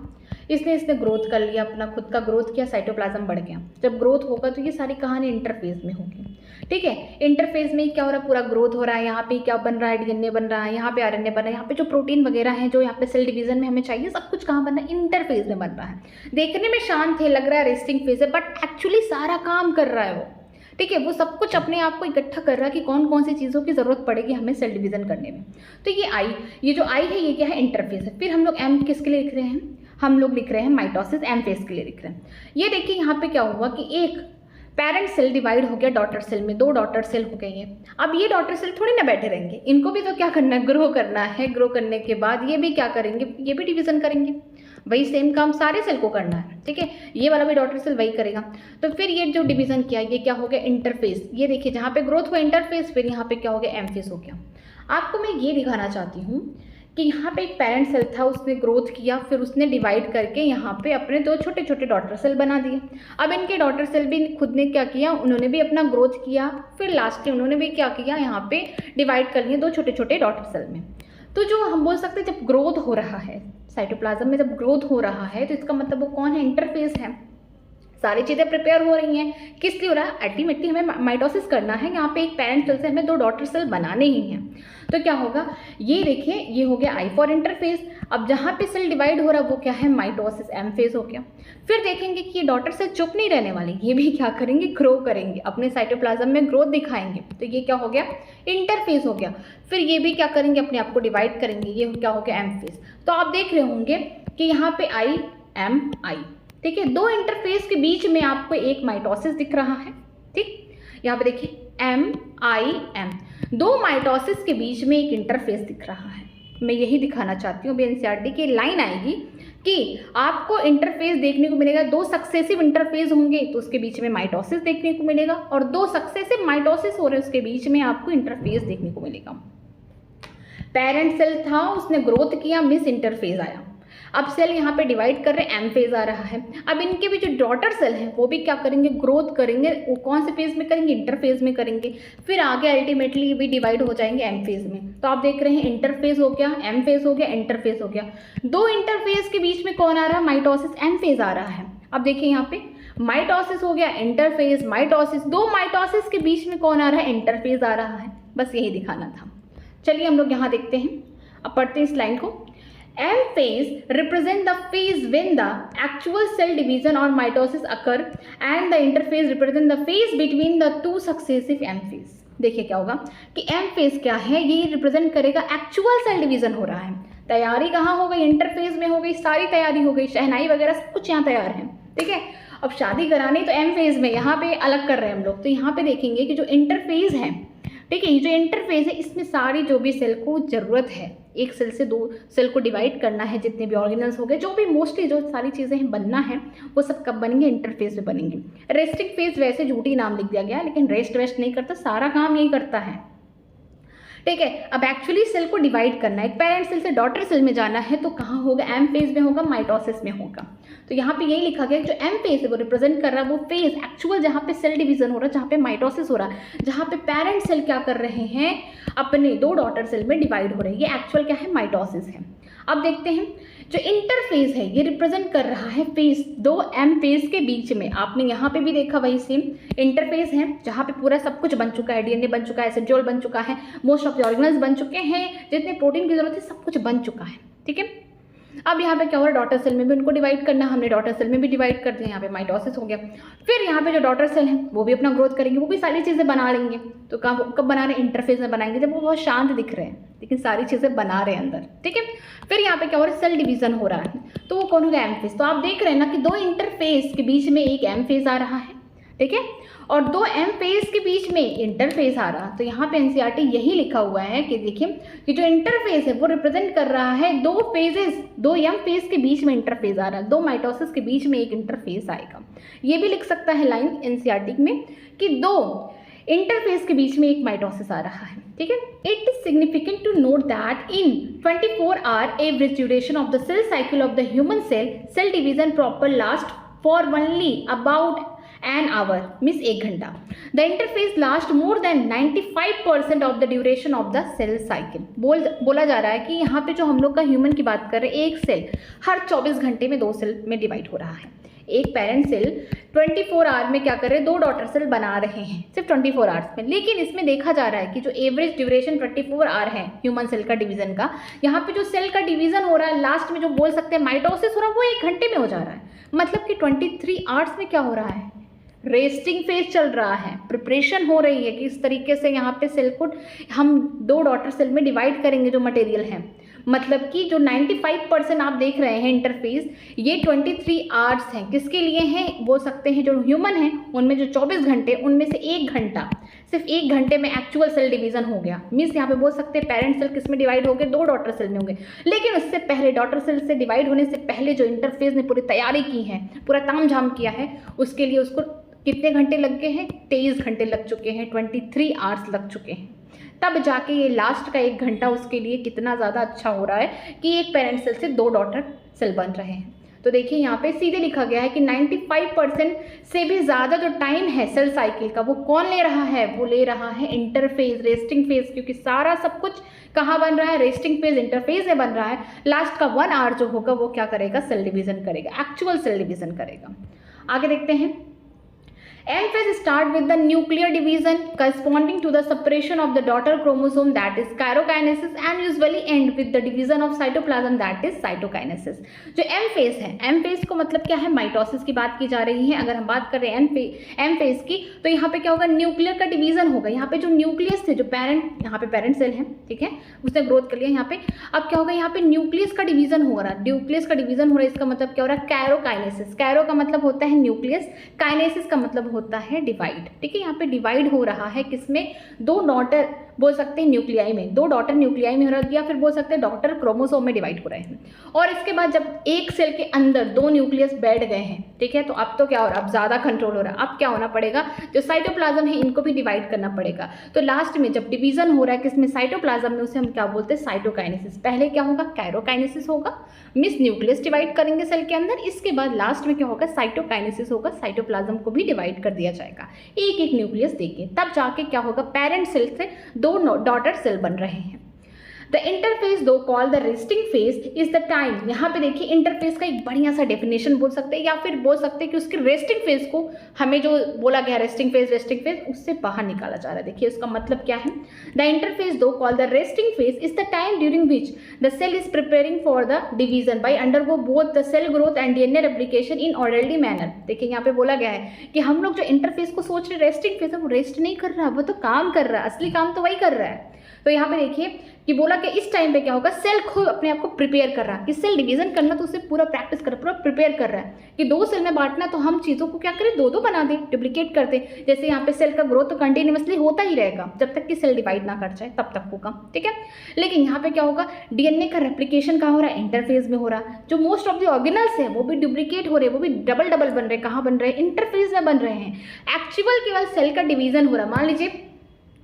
इसने ग्रोथ कर लिया, अपना खुद का ग्रोथ किया, साइटोप्लाज्म बढ़ गया। जब ग्रोथ होगा तो ये सारी कहानी इंटरफेज में होगी, ठीक है। इंटरफेज में क्या हो रहा है, पूरा ग्रोथ हो रहा है। यहाँ पे क्या बन रहा है, डीएनए बन रहा है, यहाँ पे आरएनए बन रहा है, यहाँ पे जो प्रोटीन वगैरह है जो यहाँ पे सेल डिवीजन में हमें चाहिए, सब कुछ कहाँ बन रहा है, इंटरफेज में बन रहा है। देखने में शांत है, लग रहा है रेस्टिंग फेज है, बट एक्चुअली सारा काम कर रहा है वो, ठीक है, वो सब कुछ अपने आप को इकट्ठा कर रहा है कि कौन कौन सी चीज़ों की ज़रूरत पड़ेगी हमें सेल डिवीज़न करने में। तो ये जो आई है ये क्या है, इंटरफेस है। फिर हम लोग एम किसके लिए लिख रहे हैं, हम लोग लिख रहे हैं माइटोसिस एम फेज के लिए लिख रहे हैं। ये देखिए यहाँ पे क्या हुआ कि एक पेरेंट सेल डिवाइड हो गया डॉटर सेल में, 2 डॉटर सेल हो गई है। अब ये डॉटर सेल थोड़ी ना बैठे रहेंगे, इनको भी तो क्या करना है, ग्रो करना है। ग्रो करने के बाद ये भी क्या करेंगे, ये भी डिवीज़न करेंगे। वही सेम काम सारे सेल को करना है, ठीक है। ये वाला भी डॉटर सेल वही करेगा। तो फिर ये जो डिवीज़न किया ये क्या हो गया, इंटरफेस। ये देखिए जहाँ पे ग्रोथ हुआ इंटरफेस, फिर यहाँ पे क्या हो गया, एम फेज हो गया। आपको मैं ये दिखाना चाहती हूँ कि यहाँ पे एक पेरेंट सेल था, उसने ग्रोथ किया, फिर उसने डिवाइड करके यहाँ पे अपने 2 छोटे छोटे डॉटर सेल बना दिए। अब इनके डॉटर सेल भी खुद ने क्या किया, उन्होंने भी अपना ग्रोथ किया, फिर लास्ट में उन्होंने भी क्या किया, यहाँ पे डिवाइड कर लिए 2 छोटे छोटे डॉटर सेल में। तो जो हम बोल सकते हैं जब ग्रोथ हो रहा है साइटोप्लाज्म में, जब ग्रोथ हो रहा है तो इसका मतलब वो कौन है, इंटरफेस है। सारी चीज़ें प्रिपेयर हो रही हैं, किस लिए हो रहा है, अल्टीमेटली हमें माइटोसिस करना है। यहाँ पे एक पेरेंट सेल से हमें 2 डॉटर सेल बनाने ही हैं। तो क्या होगा, ये देखिए ये हो गया आई फॉर इंटरफेस। अब जहाँ पे सेल डिवाइड हो रहा है वो क्या है, माइटोसिस एम फेज हो गया। फिर देखेंगे कि ये डॉटर सेल चुप नहीं रहने वाले, ये भी क्या करेंगे, ग्रो करेंगे, अपने साइटोप्लाज्म में ग्रोथ दिखाएंगे। तो ये क्या हो गया, इंटरफेस हो गया। फिर ये भी क्या करेंगे, अपने आप को डिवाइड करेंगे, ये क्या हो गया, एम फेज। तो आप देख रहे होंगे कि यहाँ पे आई एम आई, ठीक है, 2 इंटरफेस के बीच में आपको एक माइटोसिस दिख रहा है, ठीक। यहाँ पे देखिए एम आई एम, 2 माइटोसिस के बीच में एक इंटरफेस दिख रहा है। मैं यही दिखाना चाहती हूँ। एनसीईआरटी की लाइन आएगी कि आपको इंटरफेस देखने को मिलेगा, 2 सक्सेसिव इंटरफेस होंगे तो उसके बीच में माइटोसिस देखने को मिलेगा, और 2 सक्सेसिव माइटोसिस हो रहे हैं उसके बीच में आपको इंटरफेस देखने को मिलेगा। पेरेंट सेल था, उसने ग्रोथ किया, मिस इंटरफेस आया। अब सेल यहाँ पे डिवाइड कर रहे हैं, एम फेज आ रहा है। अब इनके भी जो डॉटर सेल हैं वो भी क्या करेंगे, ग्रोथ करेंगे। वो कौन से फेज में करेंगे, इंटरफेज में करेंगे। फिर आगे अल्टीमेटली भी डिवाइड हो जाएंगे एम फेज में। तो आप देख रहे हैं इंटरफेज हो गया, एम फेज हो गया, इंटरफेस हो गया। 2 इंटरफेस के बीच में कौन आ रहा है, माइटोसिस एम फेज आ रहा है। अब देखिए यहाँ पे माइटोसिस हो गया, इंटरफेस, माइटोसिस, 2 माइटोसिस के बीच में कौन आ रहा है, इंटरफेज आ रहा है। बस यही दिखाना था। चलिए हम लोग यहाँ देखते हैं, अब पढ़ते हैं इस लाइन को। M phase represent the phase when the actual cell division or mitosis occur and the interphase represent the phase between the 2 successive M phase। देखिए क्या होगा कि M phase क्या है, ये रिप्रेजेंट करेगा एक्चुअल सेल डिवीजन हो रहा है। तैयारी कहाँ हो गई, इंटरफेज में हो गई, सारी तैयारी हो गई, शहनाई वगैरह सब कुछ यहाँ तैयार है, ठीक है। अब शादी करानी तो M phase में, यहाँ पे अलग कर रहे हैं हम लोग। तो यहाँ पे देखेंगे कि जो इंटरफेज है, ठीक है, ये जो इंटरफेज है इसमें सारी जो भी सेल को ज़रूरत है, एक सेल से 2 सेल को डिवाइड करना है, जितने भी ऑर्गेनल्स हो गए, जो भी मोस्टली जो सारी चीज़ें हैं बनना है, वो सब कब बनेंगे, इंटरफेज में बनेंगे। रेस्टिंग फेज वैसे झूठी नाम लिख दिया गया, लेकिन रेस्ट वेस्ट नहीं करता, सारा काम यही करता है, ठीक है। अब एक्चुअली सेल को डिवाइड करना है, एक पेरेंट सेल से डॉटर सेल में जाना है, तो कहाँ होगा, एम फेज में होगा, माइटोसिस में होगा। तो यहाँ पे यही लिखा गया जो एम फेज है वो रिप्रेजेंट कर रहा है वो फेज एक्चुअल जहाँ पे सेल डिवीजन हो रहा है, जहाँ पे माइटोसिस हो रहा है, जहाँ पे पेरेंट सेल क्या कर रहे हैं, अपने 2 डॉटर सेल में डिवाइड हो रहे हैं। ये एक्चुअल क्या है, माइटोसिस है। अब देखते हैं जो इंटरफेज है ये रिप्रेजेंट कर रहा है फेज, 2 एम फेज के बीच में। आपने यहाँ पे भी देखा वही सेम इंटरफेज है, जहाँ पे पूरा सब कुछ बन चुका है, डीएनए बन चुका है, सेंट्रियोल बन चुका है, मोस्ट ऑफ द ऑर्गेनल्स बन चुके हैं, जितने प्रोटीन की जरूरत है सब कुछ बन चुका है, ठीक है। अब यहाँ पे क्या हो रहा है, डॉटर सेल में भी उनको डिवाइड करना, हमने डॉटर सेल में भी डिवाइड कर दिया, यहाँ पे माइटोसिस हो गया। फिर यहाँ पे जो डॉटर सेल हैं वो भी अपना ग्रोथ करेंगे, वो भी सारी चीज़ें बना लेंगे। तो कब बना रहे हैं, इंटरफेस में बनाएंगे, जब वो बहुत शांत दिख रहे हैं लेकिन सारी चीज़ें बना रहे हैं अंदर, ठीक है। फिर यहाँ पे क्या हो रहा है, सेल डिवीजन हो रहा है, तो वो कौन होगा, एम फेज। तो आप देख रहे हैं ना कि 2 इंटरफेस के बीच में एक एम फेज आ रहा है, ठीक है, और 2 एम फेज के बीच में इंटरफेस आ रहा। तो यहाँ पे एनसीईआरटी यही लिखा हुआ है कि देखिए कि जो इंटरफेस है वो रिप्रेजेंट कर रहा है 2 फेजेस, 2 एम फेज के बीच में इंटरफेस आ रहा है, 2 माइटोसिस के बीच में एक इंटरफेस आएगा। ये भी लिख सकता है लाइन एनसीईआरटी में कि 2 इंटरफेस के बीच में एक माइटोसिस आ रहा है, ठीक है। It is significant to note that in 24 hour average duration of the cell cycle of the human cell division proper last for only about an hour, means 1 घंटा। The interphase last more than 95% of the duration of the cell cycle. बोला जा रहा है कि यहाँ पे जो हम लोग का ह्यूमन की बात कर रहे हैं, एक सेल हर 24 घंटे में 2 सेल में डिवाइड हो रहा है। एक पेरेंट सेल 24 आवर में क्या कर रहे हैं, 2 डॉटर सेल बना रहे हैं, सिर्फ 24 आवर्स में। लेकिन इसमें देखा जा रहा है कि जो एवरेज ड्यूरेशन 24 आवर है ह्यूमन सेल का डिवीजन का, यहाँ पे जो सेल का डिवीजन हो रहा है लास्ट में जो बोल सकते हैं माइटोसिस हो रहा है, वो 1 घंटे में हो जा रहा है। मतलब कि 23 आवर्स में क्या हो रहा है, रेस्टिंग फेज चल रहा है, प्रिपरेशन हो रही है कि इस तरीके से यहाँ पे सेल को हम 2 डॉटर सेल में डिवाइड करेंगे जो मटेरियल है। मतलब कि जो 95% आप देख रहे हैं इंटरफेस, ये 23 आवर्स हैं। किसके लिए हैं? बोल सकते हैं जो ह्यूमन हैं उनमें जो 24 घंटे, उनमें से 1 घंटा, सिर्फ 1 घंटे में एक्चुअल सेल डिवीजन हो गया। मीन्स यहाँ पे बोल सकते हैं पेरेंट सेल किस में डिवाइड हो गए? 2 डॉटर सेल में होंगे। लेकिन उससे पहले, डॉटर सेल से डिवाइड होने से पहले जो इंटरफेस ने पूरी तैयारी की है, पूरा तामझाम किया है, उसके लिए उसको कितने घंटे लग गए हैं? 23 घंटे लग चुके हैं, 23 आवर्स लग चुके हैं। तब जाके ये लास्ट का 1 घंटा उसके लिए कितना ज़्यादा अच्छा हो रहा है कि एक पेरेंट सेल से 2 डॉटर सेल बन रहे हैं। तो देखिए यहाँ पे सीधे लिखा गया है कि 95% से भी ज़्यादा जो टाइम है सेल साइकिल का, वो कौन ले रहा है? वो ले रहा है इंटरफेज, रेस्टिंग फेज, क्योंकि सारा सब कुछ कहाँ बन रहा है? रेस्टिंग फेज, इंटरफेज में बन रहा है। लास्ट का 1 आवर जो होगा वो क्या करेगा? सेल डिवीजन करेगा, एक्चुअल सेल डिवीजन करेगा। आगे देखते हैं। M phase start with the nuclear division corresponding to the separation of the daughter chromosome, that is karokinesis, and usually end with the division of cytoplasm, that is cytokinesis। जो M phase है, M phase को मतलब क्या है? Mitosis की बात की जा रही है। अगर हम बात कर रहे हैं M phase की, तो यहाँ पे क्या होगा? न्यूक्लियर का डिवीजन होगा। यहाँ पे जो न्यूक्लियस थे, जो पेरेंट, यहाँ पे पेरेंट सेल है, ठीक है, उसने ग्रोथ कर लिया यहाँ पे। अब क्या होगा? यहाँ पे न्यूक्लियस का डिवीजन हो रहा है, न्यूक्लियस का डिवीजन हो रहा है। इसका मतलब क्या हो रहा है? कैरोकाइनेसिस। कैरो का मतलब होता है न्यूक्लियस, काइनेसिस का मतलब होता है डिवाइड। ठीक है, यहाँ पे डिवाइड हो रहा है किसमें? 2 डॉटर बोल सकते हैं न्यूक्लियाई में, 2 डॉटर न्यूक्लियाई में हो रहा है, या फिर बोल सकते हैं डॉटर क्रोमोसोम में डिवाइड हो रहे हैं। और इसके बाद जब एक सेल के अंदर 2 न्यूक्लियस बैठ गए हैं, ठीक है, तो अब तो क्या हो रहा है? अब ज़्यादा कंट्रोल हो रहा है। अब क्या होना पड़ेगा? जो साइटोप्लाज्म है इनको भी डिवाइड करना पड़ेगा। तो लास्ट में जब डिवीजन हो रहा है किसमें? साइटोप्लाज्म में, उसे हम क्या बोलते हैं? साइटोकाइनेसिस। पहले क्या होगा? कैरोकाइनेसिस होगा, मिस न्यूक्लियस डिवाइड करेंगे सेल के अंदर। इसके बाद लास्ट में क्या होगा? साइटोकाइनेसिस होगा, साइटोप्लाज्म को भी डिवाइड कर दिया जाएगा एक एक न्यूक्लियस देके। तब जाके क्या होगा? पेरेंट सेल से 2 डॉटर सेल बन रहे हैं। The interphase though call the resting phase is the time. यहाँ पे देखिए इंटरफेस का एक बढ़िया सा डेफिनेशन बोल सकते हैं, या फिर बोल सकते हैं कि उसकी रेस्टिंग फेज को हमें जो बोला गया रेस्टिंग फेज उससे बाहर निकाला जा रहा है। देखिए उसका मतलब क्या है? The interphase though call the resting phase is the time during which the cell is preparing for the division by undergo both the cell growth and DNA replication in orderly manner. देखिए यहाँ पे बोला गया है कि हम लोग जो इंटरफेस को सोच रहे रेस्टिंग फेज है, वो रेस्ट नहीं कर रहा, वो तो काम कर रहा है, असली काम तो वही कर रहा है। तो यहाँ पे देखिए कि बोला कि इस टाइम पे क्या होगा? सेल खुद अपने आप को प्रिपेयर कर रहा है कि सेल डिवीजन करना, तो उसे पूरा प्रैक्टिस कर रहा है, पूरा प्रिपेयर कर रहा है कि 2 सेल में बांटना, तो हम चीज़ों को क्या करें? 2-2 बना दें, डुप्लीकेट कर दें। जैसे यहाँ पे सेल का ग्रोथ तो कंटिन्यूसली होता ही रहेगा जब तक कि सेल डिवाइड ना कर जाए, तब तक होगा, ठीक है। लेकिन यहाँ पे क्या होगा? डीएनए का रेप्लिकेशन कहाँ हो रहा है? इंटरफेज में हो रहा है। जो मोस्ट ऑफ द ऑर्गेनल्स है वो भी डुप्लीकेट हो रहे हैं, वो भी डबल डबल बन रहे हैं। कहाँ बन रहे हैं? इंटरफेज में बन रहे हैं। एक्चुअल केवल सेल का डिवीजन हो रहा है। मान लीजिए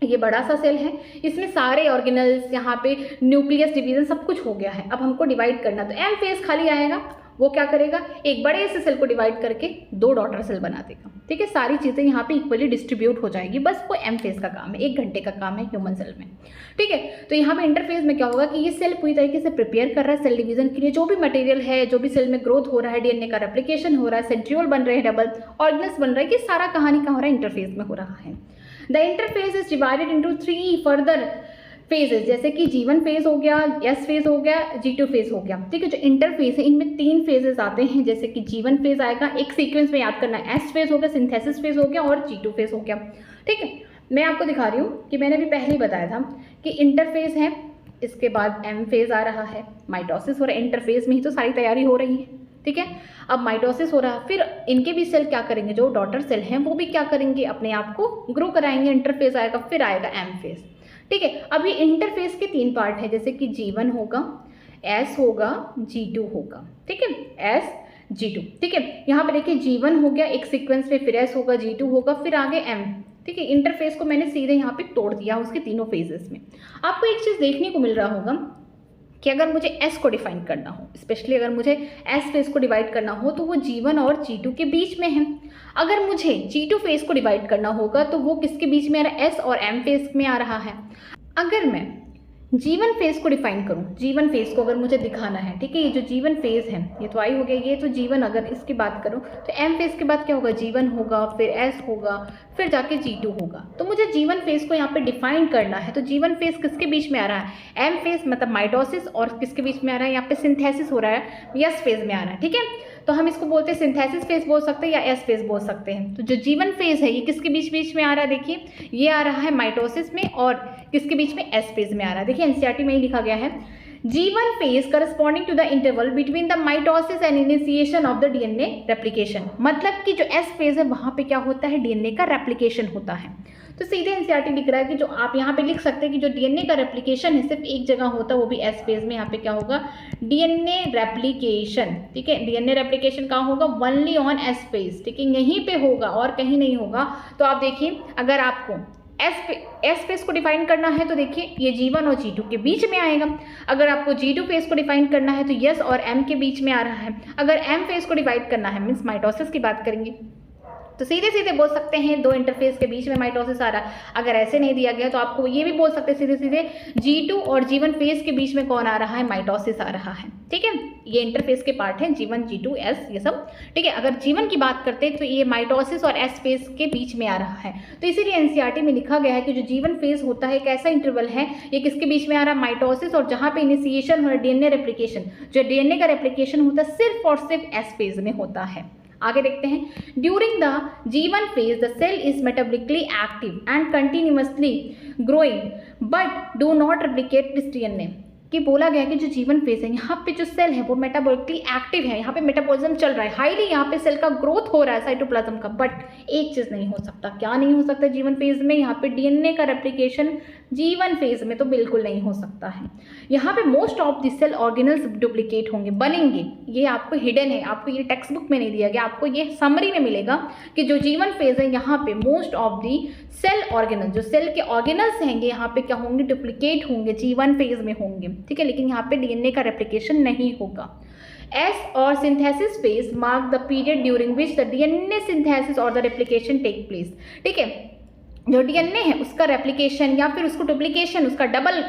ये बड़ा सा सेल है, इसमें सारे ऑर्गेनल्स, यहाँ पे न्यूक्लियस डिवीजन सब कुछ हो गया है। अब हमको डिवाइड करना, तो एम फेज खाली आएगा, वो क्या करेगा? एक बड़े से सेल को डिवाइड करके 2 डॉटर सेल बना देगा, ठीक है। सारी चीज़ें यहाँ पे इक्वली डिस्ट्रीब्यूट हो जाएगी, बस वो एम फेज का काम है, 1 घंटे का काम है ह्यूमन सेल में, ठीक है। तो यहाँ पे इंटरफेज में क्या होगा कि ये सेल पूरी तरीके से प्रिपेयर कर रहा है सेल डिवीजन के लिए। जो भी मटेरियल है, जो भी सेल में ग्रोथ हो रहा है, डीएनए का रेप्लिकेशन हो रहा है, सेंट्रियोल बन रहे हैं, डबल ऑर्गेनल्स बन रहा है, कि सारा कहानी कहाँ हो रहा है? इंटरफेज में हो रहा है। The interphase is divided into 3 further phases, जैसे कि G1 फेज हो गया, S फेज हो गया, G2 फेज हो गया, ठीक है। जो इंटरफेज है इनमें 3 फेजेस आते हैं, जैसे कि G1 फेज आएगा, एक सीक्वेंस में याद करना है, S फेज हो गया, सिंथेसिस फेज हो गया, और G2 फेज हो गया, ठीक है। मैं आपको दिखा रही हूँ कि मैंने भी पहले ही बताया था कि इंटरफेज है, इसके बाद M फेज आ रहा है, माइटोसिस हो रहा है, इंटरफेज में ही तो सारी तैयारी हो रही है, ठीक है। अब माइटोसिस हो रहा है, फिर इनके भी सेल क्या करेंगे? जो डॉटर सेल हैं वो भी क्या करेंगे? अपने आप को ग्रो कराएंगे, इंटरफेज आएगा, फिर आएगा एम फेज, ठीक है। अभी इंटरफेज के 3 पार्ट है, जैसे कि G1 होगा, S होगा, G2 होगा, ठीक है, S G2, ठीक है। यहाँ पे देखिए G1 हो गया एक सीक्वेंस में, फिर S होगा, G2 होगा, फिर आगे M, ठीक है। इंटरफेस को मैंने सीधे यहाँ पे तोड़ दिया उसके तीनों फेजेस में। आपको एक चीज़ देखने को मिल रहा होगा कि अगर मुझे S को डिफाइन करना हो, स्पेशली अगर मुझे S फेज को डिवाइड करना हो, तो वो G1 और G2 के बीच में है। अगर मुझे G2 फेज को डिवाइड करना होगा तो वो किसके बीच में आ रहा है? S और M फेज में आ रहा है। अगर मैं G1 फेज को डिफाइन करूँ, G1 फेज को अगर मुझे दिखाना है, ठीक है, ये जो G1 फेज है ये तो आई हो गया, ये तो G1, अगर इसकी बात करूँ तो M फेज के बाद क्या होगा? G1 होगा, फिर S होगा, फिर जाके G2 होगा। तो मुझे G1 फेज को यहाँ पे डिफाइन करना है, तो G1 फेज किसके बीच में आ रहा है? M फेज, मतलब माइटोसिस, और किसके बीच में आ रहा है? यहाँ पे सिंथेसिस हो रहा है, S फेज में आ रहा है, ठीक है। तो हम इसको बोलते हैं सिंथेसिस फेज बोल सकते हैं या एस फेज बोल सकते हैं। तो जो G1 फेज है ये किसके बीच बीच में आ रहा है, देखिए ये आ रहा है माइटोसिस में और किसके बीच में, एस फेज में आ रहा है। देखिए एनसीईआरटी में ही लिखा गया है G1 phase corresponding to the interval between the mitosis and initiation of the DNA replication। मतलब कि जो S phase है वहाँ पे क्या होता है, DNA का रेप्लिकेशन होता है। तो सीधे एनसीईआरटी लिख रहा है कि जो आप यहाँ पे लिख सकते हैं कि जो DNA का रेप्लिकेशन है सिर्फ एक जगह होता है, वो भी S phase में। यहाँ पे क्या होगा, DNA रेप्लिकेशन, ठीक है, DNA रेप्लिकेशन कहाँ होगा, ओनली ऑन S phase, ठीक है, यहीं पे होगा और कहीं नहीं होगा। तो आप देखिए अगर आपको एस फेज को डिफाइन करना है तो देखिए ये G1 और G2 के बीच में आएगा। अगर आपको G2 फेज को डिफाइन करना है तो यस और M के बीच में आ रहा है। अगर M फेज को डिवाइड करना है, मीन्स माइटोसिस की बात करेंगे, तो सीधे सीधे बोल सकते हैं दो इंटरफेस के बीच में माइटोसिस आ रहा है। अगर ऐसे नहीं दिया गया तो आपको ये भी बोल सकते हैं सीधे सीधे G2 और G1 फेज के बीच में कौन आ रहा है, माइटोसिस आ रहा है, ठीक है। ये इंटरफेस के पार्ट हैं G1 G2 S ये सब, ठीक है। अगर G1 की बात करते हैं तो ये माइटोसिस और S फेज के बीच में आ रहा है। तो इसीलिए एनसीईआरटी में लिखा गया है कि जो G1 फेज होता है एक ऐसा इंटरवल है, ये किसके बीच में आ रहा है, माइटोसिस, और जहाँ पे इनिशिएशन हो रहा है डीएनए रेप्लिकेशन, जो डीएनए का रेप्लिकेशन होता है सिर्फ और सिर्फ S फेज में होता है। आगे देखते हैं, during the G1 phase the cell is metabolically active and continuously growing but do not replicate this DNA. कि बोला गया कि जो G1 फेज है यहाँ पे जो सेल है वो मेटाबॉलिकली एक्टिव है, यहाँ पे मेटाबॉलिज्म चल रहा है, हाईली यहाँ पे सेल का ग्रोथ हो रहा है साइटोप्लाज्म का, बट एक चीज़ नहीं हो सकता, क्या नहीं हो सकता G1 फेज में, यहाँ पे डीएनए का रेप्लिकेशन G1 फेज में तो बिल्कुल नहीं हो सकता है। यहाँ पे most of the cell organelles duplicate होंगे, बनेंगे, ये आपको हिडन है, आपको ये टेक्स्ट बुक में नहीं दिया गया, आपको ये समरी में मिलेगा कि जो G1 फेज है यहाँ पे most of the cell organelle, जो सेल के ऑर्गेनल्स हैंगे यहाँ पे क्या होंगे, डुप्लीकेट होंगे, G1 फेज में होंगे, ठीक है, लेकिन यहाँ पे डीएनए का रेप्लिकेशन नहीं होगा। S और synthesis phase mark the period during which the DNA synthesis और द रेप्लिकेशन टेक प्लेस, ठीक है। जो डीएनए है उसका रेप्लिकेशन या फिर उसको डुप्लीकेशन, उसका डबल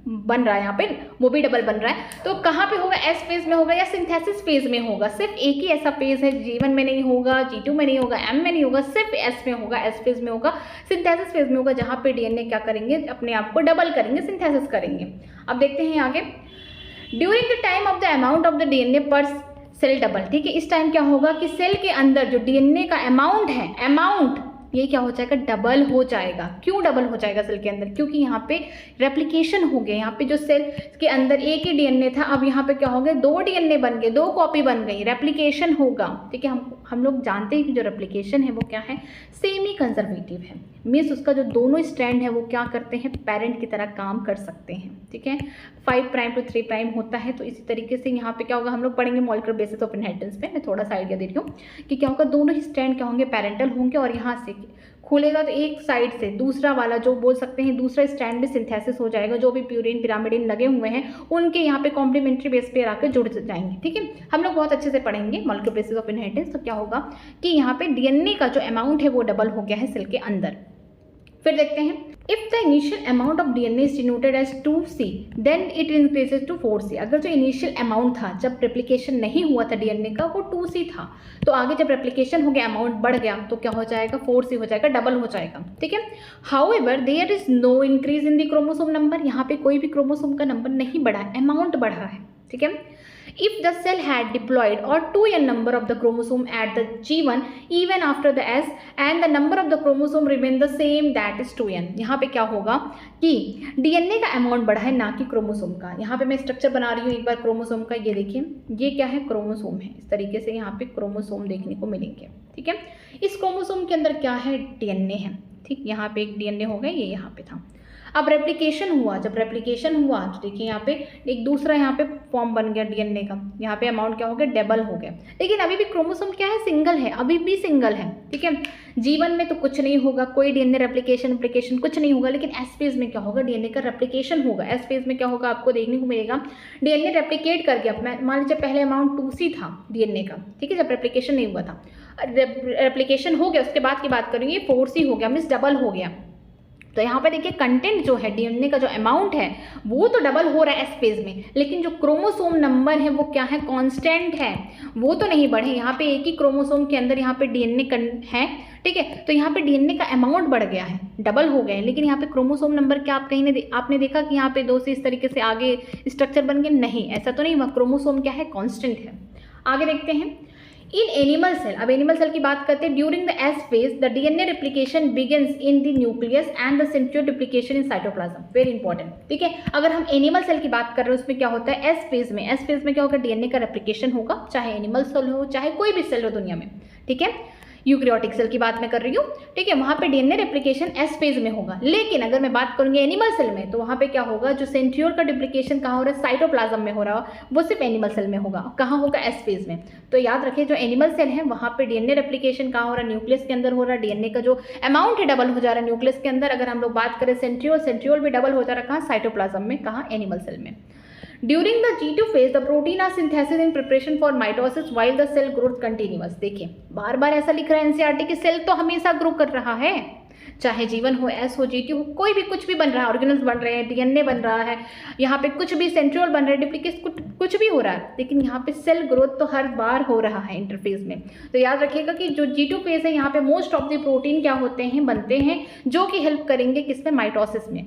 बन रहा है, यहाँ पे वो भी डबल बन रहा है, तो कहाँ पे होगा, एस फेज में होगा या सिंथेसिस फेज में होगा। सिर्फ एक ही ऐसा फेज है, G1 में नहीं होगा, G2 में नहीं होगा, M में नहीं होगा, सिर्फ S में होगा, एस फेज में होगा, सिंथेसिस फेज में होगा, जहाँ पे डीएनए क्या करेंगे, अपने आप को डबल करेंगे, सिंथेसिस करेंगे। अब देखते हैं आगे, during the time of the amount of the DNA पर सेल डबल, ठीक है, इस टाइम क्या होगा कि सेल के अंदर जो डीएनए का अमाउंट है, अमाउंट ये क्या हो जाएगा, डबल हो जाएगा। क्यों डबल हो जाएगा सेल के अंदर, क्योंकि यहाँ पे रेप्लिकेशन हो गया, यहाँ पे जो सेल के अंदर एक ही डीएनए था, अब यहाँ पे क्या हो गया, दो डीएनए बन गए, दो कॉपी बन गई, रेप्लिकेशन होगा, ठीक है। हम लोग जानते हैं कि जो रेप्लिकेशन है वो क्या है, सेमी कंजर्वेटिव है, मीन्स उसका जो दोनों स्ट्रैंड है वो क्या करते हैं, पेरेंट की तरह काम कर सकते हैं, ठीक है। 5 प्राइम टू 3 प्राइम होता है, तो इसी तरीके से यहाँ पे क्या होगा, हम लोग पढ़ेंगे मॉलिक्यूलर बेसिस ऑफ इनहेरिटेंस पे, मैं थोड़ा सा आइडिया दे रही हूँ कि क्या होगा, दोनों ही स्ट्रैंड क्या होंगे, पेरेंटल होंगे, और यहाँ से खुलेगा तो एक साइड से दूसरा वाला जो बोल सकते हैं दूसरा स्ट्रैंड में सिंथेसिस हो जाएगा, जो भी प्यूरिन पिरामिडिन लगे हुए हैं उनके यहाँ पे कॉम्प्लीमेंट्री बेस पे आकर जुड़ जाएंगे, ठीक है। हम लोग बहुत अच्छे से पढ़ेंगे मॉलिक्यूलर बेसिस ऑफ इनहेरिटेंस। तो क्या होगा कि यहाँ पे डीएनए का जो अमाउंट है वो डबल हो गया है सेल के अंदर। फिर देखते हैं, if the initial amount of DNA is denoted as 2C then it increases to 4C। अगर जो इनिशियल अमाउंट था जब रेप्लिकेशन नहीं हुआ था डीएनए का वो 2C था, तो आगे जब रेप्लिकेशन हो गया अमाउंट बढ़ गया तो क्या हो जाएगा, 4C हो जाएगा, डबल हो जाएगा, ठीक है। However there is no increase in the chromosome number, यहाँ पे कोई भी क्रोमोसोम का नंबर नहीं बढ़ा है, अमाउंट बढ़ा है, ठीक है। If the cell had diploid or 2n number of the chromosome at the G1 even after the S and the number of the chromosome remain the same, that is 2n। यहाँ पे क्या होगा कि DNA का amount बढ़ा है ना कि क्रोमोसोम का। यहाँ पे मैं स्ट्रक्चर बना रही हूँ एक बार क्रोमोसोम का, ये देखिए ये क्या है, क्रोमोसोम है, इस तरीके से यहाँ पे क्रोमोसोम देखने को मिलेंगे, ठीक है। इस क्रोमोसोम के अंदर क्या है, डीएनए है, ठीक, यहाँ पे एक डीएनए हो गया, ये यहाँ पे था। अब रेप्लिकेशन हुआ, जब रेप्लिकेशन हुआ तो देखिए यहाँ पे एक दूसरा यहाँ पे फॉर्म बन गया डीएनए का, यहाँ पे अमाउंट क्या हो गया, डबल हो गया, लेकिन अभी भी क्रोमोसोम क्या है, सिंगल है, अभी भी सिंगल है, ठीक है। G1 में तो कुछ नहीं होगा, कोई डीएनए रेप्लिकेशन कुछ नहीं होगा, लेकिन एस फेज में क्या होगा, डीएनए का रेप्लिकेशन होगा। एस फेज में क्या होगा आपको देखने को मिलेगा, डीएनए रेप्लिकेट कर गया, मान लीजिए पहले अमाउंट 2C था डीएनए का, ठीक है, जब रेप्लिकेशन नहीं हुआ था, रेप्लिकेशन हो गया, उसके बाद की बात करेंगे 4C हो गया, मीन्स डबल हो गया। तो यहाँ पे देखिए कंटेंट जो है डीएनए का जो अमाउंट है वो तो डबल हो रहा है एस फेज में, लेकिन जो क्रोमोसोम नंबर है वो क्या है, कांस्टेंट है, वो तो नहीं बढ़े। यहाँ पे एक ही क्रोमोसोम के अंदर यहाँ पे डीएनए है, ठीक है, तो यहाँ पे डीएनए का अमाउंट बढ़ गया है, डबल हो गए, लेकिन यहाँ पे क्रोमोसोम नंबर क्या आप कहीं आपने देखा कि यहाँ पे 2 से इस तरीके से आगे स्ट्रक्चर बन गए, नहीं, ऐसा तो नहीं हुआ, क्रोमोसोम क्या है, कॉन्स्टेंट है। आगे देखते हैं, इन एनिमल सेल, अब एनिमल सेल की बात करते हैं, during the S phase the DNA replication begins in the nucleus and the centriole duplication in cytoplasm, very important. ठीक है, अगर हम एनिमल सेल की बात कर रहे हैं उसमें क्या होता है, एस फेज में क्या होगा, डीएनए का रेप्लिकेशन होगा, चाहे एनिमल सेल हो चाहे कोई भी सेल हो दुनिया में। ठीक है, यूकैरियोटिक सेल की बात मैं कर रही हूँ। ठीक है, वहाँ पे डीएनए रेप्लिकेशन एस फेज में होगा, लेकिन अगर मैं बात करूँगी एनिमल सेल में तो वहाँ पे क्या होगा, जो सेंट्रियोल का डुप्लीकेशन कहाँ हो रहा है, साइटोप्लाज्म में हो रहा है, वो सिर्फ एनिमल सेल में होगा। कहाँ होगा, एस फेज में। तो याद रखिए जो एनिमल सेल है वहाँ पे डीएनए रेप्लिकेशन कहाँ हो रहा है, न्यूक्लियस के अंदर हो रहा है। डीएनए का जो अमाउंट है डबल हो जा रहा है न्यूक्लियस के अंदर। अगर हम लोग बात करें सेंट्रियोल भी डबल हो जा रहा है, कहाँ, साइटोप्लाज्म में, कहाँ, एनिमल सेल में। During the G2 phase, the protein are synthesis in preparation for mitosis while the cell growth continuous। देखिए बार बार ऐसा लिख रहा है एनसीईआरटी कि सेल तो हमेशा ग्रो कर रहा है, चाहे जीवन हो, एस हो, जीटी हो, कोई भी कुछ भी बन रहा है, ऑर्गेनल्स बन रहे हैं, डीएनए बन रहा है, यहाँ पे कुछ भी सेंट्रियोल बन रहा है, डुप्लीकेट कुछ भी हो रहा है, लेकिन यहाँ पे सेल ग्रोथ तो हर बार हो रहा है इंटरफेज में। तो याद रखिएगा कि जो G2 फेज है यहाँ पे मोस्ट ऑफ द प्रोटीन क्या होते हैं, बनते हैं, जो कि हेल्प करेंगे किसमें, माइटोसिस में।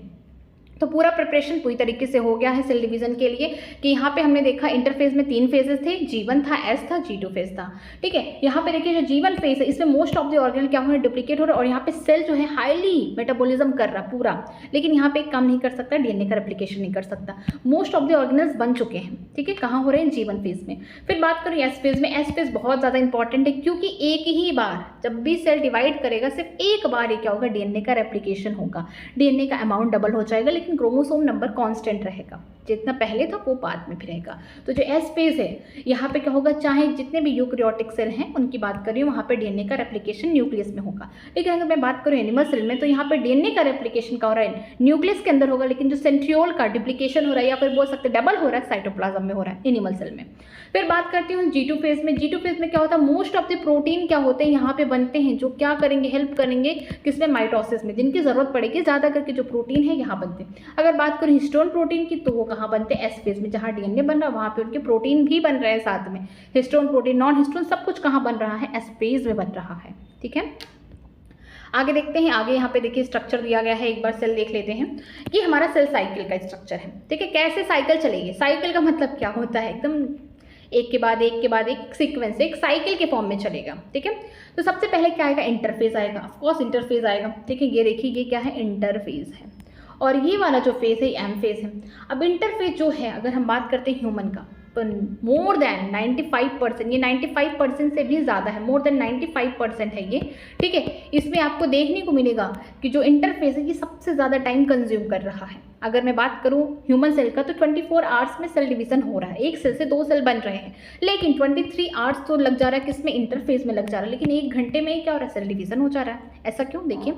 तो पूरा प्रिपरेशन पूरी तरीके से हो गया है सेल डिवीजन के लिए, कि यहाँ पे हमने देखा इंटरफेज में 3 फेजेस थे, G1 था, S था, G2 फेज था। ठीक है, यहाँ पे देखिए जो G1 फेज है इसमें मोस्ट ऑफ द ऑर्गेनल क्या हो रहा है, डुप्लीकेट हो रहा है, और यहाँ पे सेल जो है हाईली मेटाबॉलिज्म कर रहा पूरा, लेकिन यहाँ पे एक काम नहीं कर सकता, डीएनए का रेप्लिकेशन नहीं कर सकता। मोस्ट ऑफ द ऑर्गेनल्स बन चुके हैं। ठीक है, कहाँ हो रहे हैं, G1 फेज में। फिर बात करूँ एस फेज में, एस फेज बहुत ज़्यादा इंपॉर्टेंट है, क्योंकि एक ही बार जब भी सेल डिवाइड करेगा सिर्फ एक बार ही क्या होगा, डीएनए का रेप्लिकेशन होगा, डीएनए का अमाउंट डबल हो जाएगा, लेकिन क्रोमोसोम नंबर कांस्टेंट रहेगा, जितना पहले था वो बाद में भी रहेगा। तो जो एस फेज है यहाँ पे क्या होगा, चाहे जितने भी यूकैरियोटिक सेल हैं उनकी बात करें, वहाँ पे डीएनए का रेप्लिकेशन न्यूक्लियस में होगा। लेकिन अगर मैं बात करूँ एनिमल सेल में तो यहाँ पे डीएनए का रेप्लिकेशन का हो रहा है न्यूक्लियस के अंदर होगा, लेकिन जो सेंट्रियोल का डुप्लीकेशन हो रहा है या फिर बोल सकते डबल हो रहा है, साइटोप्लाज्म में हो रहा है, एनिमल सेल में। फिर बात करती हूँ G2 फेज में। G2 फेज में क्या होता है, मोस्ट ऑफ द प्रोटीन क्या होते हैं यहाँ पे बनते हैं, जो क्या करेंगे, हेल्प करेंगे किसमें, माइटोसिस में, जिनकी जरूरत पड़ेगी ज़्यादा करके जो प्रोटीन है यहाँ बनते हैं। अगर बात करूँ हिस्टोन प्रोटीन की तो वो कहाँ बनते हैं, एस फेज में, जहाँ डीएनए बन रहा है वहाँ पे उनके प्रोटीन भी बन रहे हैं साथ में, हिस्टोन प्रोटीन, नॉन हिस्टोन सब कुछ कहाँ बन रहा है, एस फेज में बन रहा है। ठीक है, आगे देखते हैं। आगे यहाँ पे देखिए स्ट्रक्चर दिया गया है, एक बार सेल देख लेते हैं कि हमारा सेल साइकिल का स्ट्रक्चर है। ठीक है, कैसे साइकिल चलेगी, साइकिल का मतलब क्या होता है, एकदम एक के बाद एक सीक्वेंस, एक साइकिल के फॉर्म में चलेगा। ठीक है, तो सबसे पहले क्या आएगा, इंटरफेज आएगा, ऑफकोर्स इंटरफेज आएगा। ठीक है, ये देखिए ये क्या है, इंटरफेज है, और ये वाला जो फेज है एम फेज है। अब इंटरफेज जो है, अगर हम बात करते हैं ह्यूमन का, तो मोर देन 95%, ये 95% से भी ज़्यादा है, मोर देन 95% है ये। ठीक है, इसमें आपको देखने को मिलेगा कि जो इंटरफेस है ये सबसे ज़्यादा टाइम कंज्यूम कर रहा है। अगर मैं बात करूँ ह्यूमन सेल का तो 24 आवर्स में सेल डिवीजन हो रहा है, एक सेल से 2 सेल बन रहे हैं, लेकिन 23 आवर्स तो लग जा रहा है किसमें, इंटरफेस में लग जा रहा है, लेकिन 1 घंटे में ही क्या हो रहा है, सेल डिवीजन हो जा रहा है। ऐसा क्यों, देखिए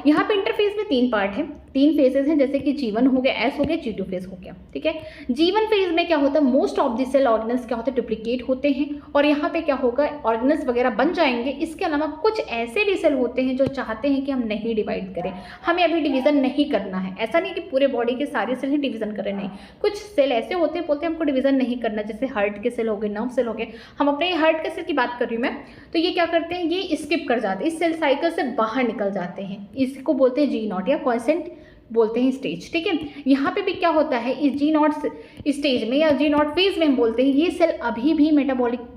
यहाँ पे इंटरफेस में 3 पार्ट है, 3 फेजेस हैं, जैसे कि G1 हो गया, S हो गया, G2 फेज हो गया। ठीक है, G1 फेज में क्या होता है, most of the cell organelles क्या होते हैं, डुप्लीकेट होते हैं, और यहाँ पे क्या होगा, ऑर्गेनल्स वगैरह बन जाएंगे। इसके अलावा कुछ ऐसे भी सेल होते हैं जो चाहते हैं कि हम नहीं डिवाइड करें, हमें अभी डिवीजन नहीं करना है। ऐसा नहीं कि पूरे बॉडी के सारे सेल ही डिवीजन करें, नहीं, कुछ सेल ऐसे होते हैं बोलते हैं हमको डिवीजन नहीं करना, जैसे हार्ट के सेल हो गए, नर्व सेल हो गए। हम अपने हार्ट के सेल की बात कर रही हूँ मैं, तो ये क्या करते हैं, ये स्किप कर जाते हैं, इस सेल साइकिल से बाहर निकल जाते हैं, इसको बोलते हैं G0 या क्वासेंट बोलते हैं स्टेज। ठीक है, यहाँ पे भी क्या होता है, इस G0 स्टेज में या G0 फेज में हम बोलते हैं ये सेल अभी भी मेटाबॉलिक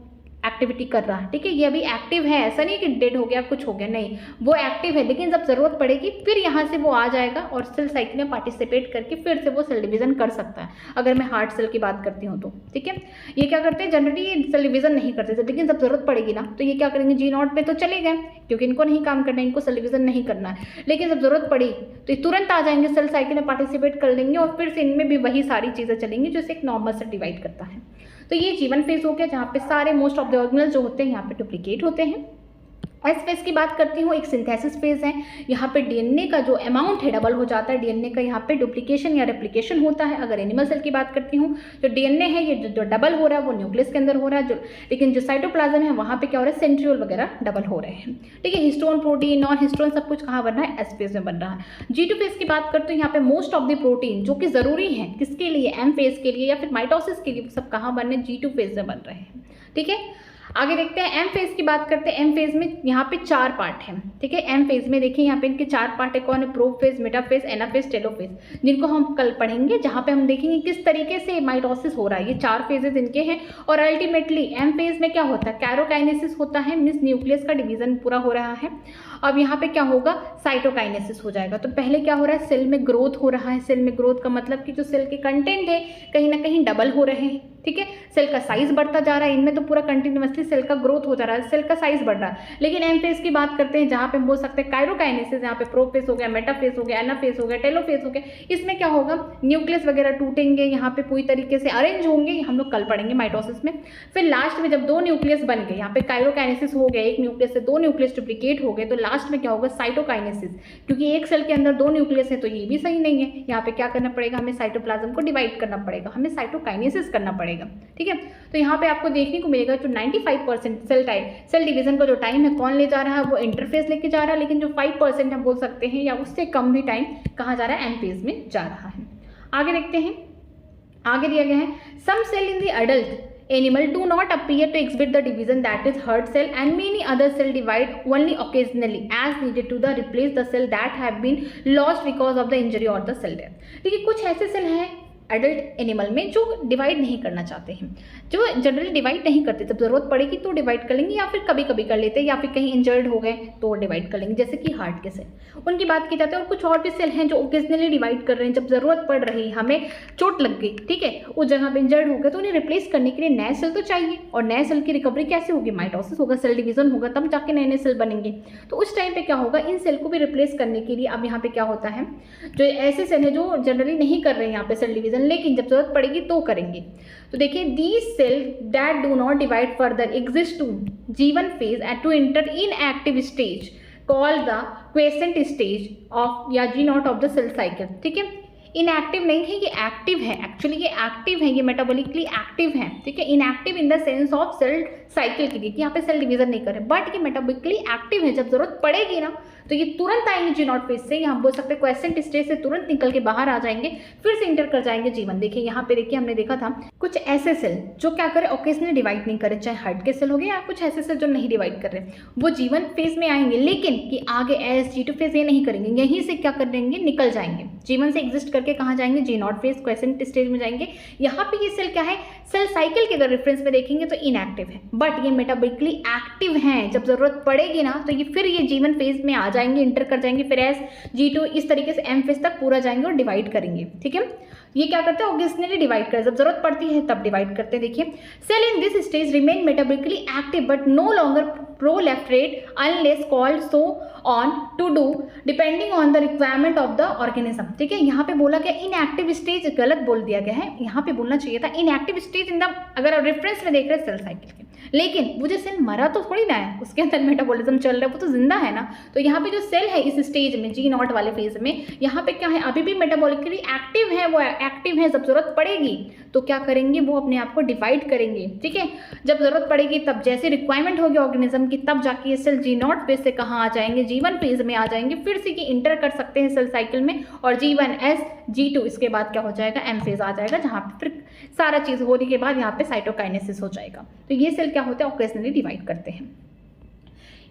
एक्टिविटी कर रहा है। ठीक है, ये अभी एक्टिव है, ऐसा नहीं कि डेड हो गया, कुछ हो गया, नहीं, वो एक्टिव है, लेकिन जब जरूरत पड़ेगी फिर यहाँ से वो आ जाएगा और सेल साइकिल में पार्टिसिपेट करके फिर से वो सेल डिवीजन कर सकता है। अगर मैं हार्ट सेल की बात करती हूँ तो ठीक है, ये क्या करते हैं, जनरली ये सेल डिवीजन नहीं करते, लेकिन जब जरूरत पड़ेगी ना तो ये क्या करेंगे, G0 में तो चले गए क्योंकि इनको नहीं काम करना है, इनको सेल डिवीजन नहीं करना है, लेकिन जब जरूरत पड़ी तो ये तुरंत आ जाएंगे, सेल साइकिल में पार्टिसिपेट कर लेंगे और फिर से इनमें भी वही सारी चीज़ें चलेंगी जो एक नॉर्मल सेल डिवाइड करता है। तो ये G1 फेज हो गया, जहाँ पे सारे मोस्ट ऑफ द ऑर्गेनल जो होते हैं यहाँ पे डुप्लीकेट होते हैं। एस फेज की बात करती हूँ, एक सिंथेसिस फेज है, यहाँ पे डीएनए का जो अमाउंट है डबल हो जाता है, डीएनए का यहाँ पे डुप्लीकेशन या रेप्लिकेशन होता है। अगर एनिमल सेल की बात करती हूँ, जो डीएनए है ये जो डबल हो रहा है वो न्यूक्लियस के अंदर हो रहा है, लेकिन जो साइटोप्लाज्म है वहाँ पे क्या हो रहा है, सेंट्रियोल वगैरह डबल हो रहे हैं। ठीक है, हिस्टोन प्रोटीन, नॉन हिस्टोन सब कुछ कहाँ बन रहा है, एस फेज में बन रहा है। G2 फेज की बात करते हैं, यहाँ पे मोस्ट ऑफ द प्रोटीन जो कि जरूरी है किसके लिए, एम फेज के लिए या फिर माइटोसिस के लिए, सब कहाँ बन रहे हैं, G2 फेज में बन रहे हैं। ठीक है, आगे देखते हैं एम फेज की बात करते हैं। एम फेज में यहाँ पे 4 पार्ट हैं, ठीक है। एम फेज में देखिए यहाँ पे इनके 4 पार्ट है। कौन है? प्रोफेज, मेटाफेज, एनाफेज, टेलोफेज, जिनको हम कल पढ़ेंगे, जहाँ पे हम देखेंगे किस तरीके से माइटोसिस हो रहा है। ये 4 फेजेस इनके हैं। और अल्टीमेटली एम फेज में क्या होता है? कैरोकाइनेसिस होता है, मीन्स न्यूक्लियस का डिवीजन पूरा हो रहा है। अब यहाँ पे क्या होगा? साइटोकाइनेसिस हो जाएगा। तो पहले क्या हो रहा है? सेल में ग्रोथ हो रहा है। सेल में ग्रोथ का मतलब कि जो सेल के कंटेंट है कहीं ना कहीं डबल हो रहे हैं, ठीक है। सेल का साइज बढ़ता जा रहा है, इनमें तो पूरा कंटिन्यूअसली सेल का ग्रोथ होता रहा है, सेल का साइज बढ़ रहा है। लेकिन एम फेज की बात करते हैं, जहाँ पे हम बोल सकते हैं काइरोकाइनेसिस, यहाँ पे प्रोफेज हो गया, मेटाफेज हो गया, एनाफेज हो गया, टेलोफेज हो गया। इसमें क्या होगा? न्यूक्लियस वगैरह टूटेंगे, यहाँ पे पूरी तरीके से अरेंज होंगे, हम लोग कल पढ़ेंगे माइटोसिस में। फिर लास्ट में जब 2 न्यूक्लियस बन गए, यहाँ पे काइरोकाइनेसिस हो गया, एक न्यूक्लियस से 2 न्यूक्लियस डुप्लीकेट हो गए, तो लास्ट में क्या होगा? साइटोकाइनेसिस। क्योंकि एक सेल के अंदर 2 न्यूक्लियस है तो ये भी सही नहीं है। यहाँ पे क्या करना पड़ेगा? हमें साइटोप्लाज्म को डिवाइड करना पड़ेगा, हमें साइटोकाइनेसिस करना पड़ेगा, ठीक है। तो यहाँ पे आपको देखने को मिलेगा जो 95% सेल डिवीजन का जो टाइम है कौन ले जा रहा है? वो इंटरफेज लेके जा रहा है। लेकिन जो 5% हम बोल सकते हैं या उससे कम भी टाइम कहाँ जा रहा है? एम फेज में जा रहा है। आगे देखते हैं, आगे दिया गया है some cell in the adult animal do not appear to exhibit the division, that is herd cell, and many other cell divide only occasionally as needed to the replace the cell that have been lost because of the injury or the cell death। देखिए कुछ ऐसे cell हैं adult animal में जो divide नहीं करना चाहते हैं, जो जनरली डिवाइड नहीं करते, जब जरूरत पड़ेगी तो डिवाइड कर लेंगे, या फिर कभी कभी कर लेते हैं, या फिर कहीं इंजर्ड हो गए तो डिवाइड कर लेंगे, जैसे कि हार्ट के सेल, उनकी बात की जाती है। और कुछ और भी सेल हैं जो ओकेजनली डिवाइड कर रहे हैं, जब जरूरत पड़ रही है, हमें चोट लग गई, ठीक है, उस जगह पे इंजर्ड हो गए, तो उन्हें रिप्लेस करने के लिए नए सेल तो चाहिए। और नए सेल की रिकवरी कैसे होगी? माइटोसिस होगा, सेल डिवीजन होगा, तब जाके नए नए सेल बनेंगे। तो उस टाइम पे क्या होगा? इन सेल को भी रिप्लेस करने के लिए अब यहाँ पे क्या होता है, जो ऐसे सेल है जो जनरली नहीं कर रहे हैं यहाँ पे सेल डिवीजन, लेकिन जब जरूरत पड़ेगी तो करेंगे। तो देखिए these cell that do not divide further exist to G1 phase and to enter in active stage called the quiescent stage of या G0 of the cell cycle, ठीक है। इनएक्टिव नहीं है, ये एक्टिव है, एक्चुअली ये एक्टिव है, ये मेटाबॉलिकली एक्टिव है, ठीक है। Inactive in the sense of cell cycle के लिए कि यहाँ पे सेल डिवीजन नहीं कर रहे, बट ये मेटाबॉलिकली एक्टिव है। जब जरूरत पड़ेगी ना तो ये तुरंत आएंगे G0 फेज से, हम बोल सकते हैं क्वेसेंट स्टेज से तुरंत निकल के बाहर आ जाएंगे, फिर से इंटर कर जाएंगे G1। देखिए यहाँ पे देखिए हमने देखा था कुछ ऐसे सेल जो क्या करे, ओकेजनली डिवाइड नहीं करे, चाहे हार्ट के सेल हो गए या कुछ ऐसे सेल जो नहीं डिवाइड कर रहे, वो G1 फेज में आएंगे, लेकिन कि आगे एस G2 फेज ये नहीं करेंगे, यहीं से क्या कर देंगे? निकल जाएंगे। G1 से एग्जिस्ट करके कहाँ जाएंगे? G0 फेज क्वेसेंट स्टेज में जाएंगे। यहाँ पे ये सेल क्या है? सेल साइकिल के अगर रेफरेंस में देखेंगे तो इनएक्टिव है, बट ये मेटाबॉलिकली एक्टिव हैं। जब जरूरत पड़ेगी ना तो ये फिर ये G1 फेज में आ जाएंगे, इंटर कर जाएंगे, फिर एस G2 इस तरीके से एम फेज तक पूरा जाएंगे और डिवाइड करेंगे, ठीक है। ये क्या करते हैं? ओकेजनली डिवाइड कर, जब जरूरत पड़ती है तब डिवाइड करते हैं। देखिए cell in this stage remain metabolically active but no longer proliferate unless called so on to do depending on the requirement of the organism, ठीक है। यहाँ पे बोला गया इनएक्टिव स्टेज, गलत बोल दिया गया है, यहाँ पे बोलना चाहिए था इनएक्टिव स्टेज इन द, अगर आप रेफरेंस में देख रहे हैं सेल साइकिल के, लेकिन वो जो सेल मरा तो थोड़ी ना है, उसके अंदर मेटाबॉलिज्म चल रहा है, वो तो जिंदा है ना। तो यहाँ पे जो सेल है इस स्टेज में G0 वाले फेज में, यहाँ पे क्या है? अभी भी मेटाबॉलिकली एक्टिव है, वो एक्टिव है। जब जरूरत पड़ेगी तो क्या करेंगे? वो अपने आप को डिवाइड करेंगे, ठीक है। जब जरूरत पड़ेगी तब जैसे रिक्वायरमेंट होगी ऑर्गेनिज्म की, तब जाके ये सेल G0 फेज से कहाँ आ जाएंगे? G1 फेज में आ जाएंगे, फिर से ये इंटर कर सकते हैं सेल साइकिल में, और G1 S G2 इसके बाद क्या हो जाएगा? एम फेज आ जाएगा, जहाँ पे फिर सारा चीज होने के बाद यहाँ पे साइटोकाइनेसिस हो जाएगा। तो ये सेल क्या होता है? ऑकेजनली डिवाइड करते हैं।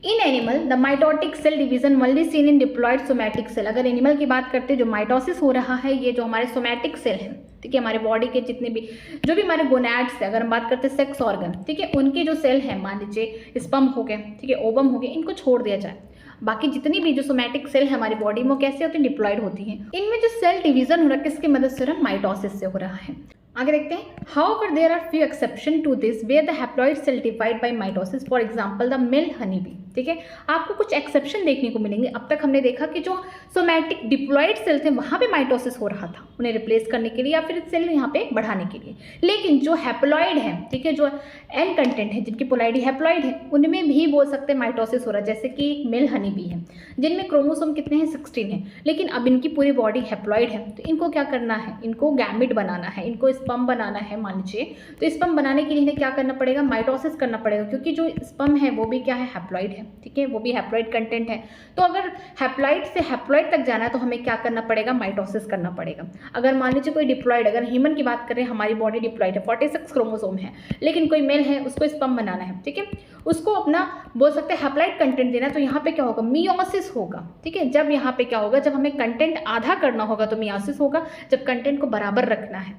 In animal the mitotic cell division only seen in diploid somatic cell. अगर एनिमल की बात करते हैं जो माइटोसिस हो रहा है, ये जो हमारे सोमैटिक सेल हैं, ठीक है, हमारे बॉडी के जितने भी जो भी हमारे गोनैड्स है, अगर हम बात करते हैं सेक्स ऑर्गन, ठीक है, उनके जो सेल हैं, मान लीजिए स्पर्म हो गए, ठीक है, ओवम हो गए, इनको छोड़ दिया जाए, बाकी जितनी भी जो सोमैटिक सेल है हमारी बॉडी में कैसे होती है? डिप्लॉयड होती हैं। इनमें जो सेल डिवीजन हो रहा है किसकी मदद से हो रहा है? माइटोसिस से हो रहा है। आगे देखते हैं however there are few exception to this where the haploid cell divide by mitosis, for example the male honey bee, ठीक है। आपको कुछ एक्सेप्शन देखने को मिलेंगे। अब तक हमने देखा कि जो सोमैटिक डिप्लॉयड सेल थे वहाँ पे माइटोसिस हो रहा था, उन्हें रिप्लेस करने के लिए या फिर सेल यहाँ पे बढ़ाने के लिए, लेकिन जो हैप्लॉइड है, ठीक है, जो एन कंटेंट है, जिनकी पोलैरिटी हैप्लॉइड है, उनमें भी बोल सकते हैं माइटोसिस हो रहा है। जैसे कि एक मेल हनी बी है जिनमें क्रोमोसोम कितने हैं? 16 है, लेकिन अब इनकी पूरी बॉडी हैप्लॉइड है, तो इनको क्या करना है? इनको गैमिट बनाना है, इनको स्पर्म बनाना है मान लीजिए। तो स्पर्म बनाने के लिए इन्हें क्या करना पड़ेगा? माइटोसिस करना पड़ेगा, क्योंकि जो स्पर्म है वो भी क्या है? हैप्लॉइड है। है, ठीक है, वो भी हैप्लॉइड कंटेंट है। तो अगर हैप्लॉइड से हैप्लॉइड तक जाना है तो हमें क्या करना पड़ेगा, माइटोसिस करना पड़ेगा। अगर मान लीजिए कोई डिप्लॉइड, अगर ह्यूमन की बात करें, हमारी बॉडी डिप्लॉइड है, 46 क्रोमोसोम है, लेकिन कोई मेल है, उसको स्पर्म बनाना है, ठीक है, उसको अपना बोल सकते हैं हैप्लॉइड कंटेंट देना है, तो यहाँ पे क्या होगा, मियोसिस होगा, ठीक है। जब यहाँ पे क्या होगा, जब हमें कंटेंट आधा करना होगा तो मियोसिस होगा। जब कंटेंट को बराबर रखना है,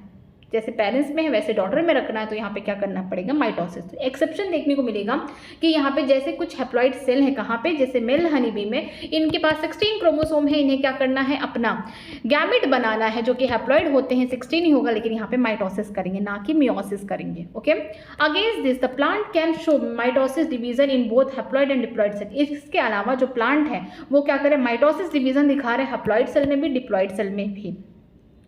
जैसे पेरेंट्स में है वैसे डॉटर में रखना है, तो यहाँ पे क्या करना पड़ेगा, माइटोसिस। तो एक्सेप्शन देखने को मिलेगा कि यहाँ पे जैसे कुछ हैप्लॉइड सेल है, कहाँ पे, जैसे मेल हनी बी में, इनके पास 16 क्रोमोसोम है, इन्हें क्या करना है, अपना गैमेट बनाना है, जो कि हैप्लॉइड होते हैं, 16 ही होगा, लेकिन यहाँ पे माइटोसिस करेंगे, ना कि मियोसिस करेंगे। Okay, against this the plant can show mitosis division in both haploid and diploid cell. इसके अलावा जो प्लांट है वो क्या करे, माइटोसिस डिवीजन दिखा रहे हैं हैप्लॉइड सेल में भी, डिप्लॉइड सेल में भी।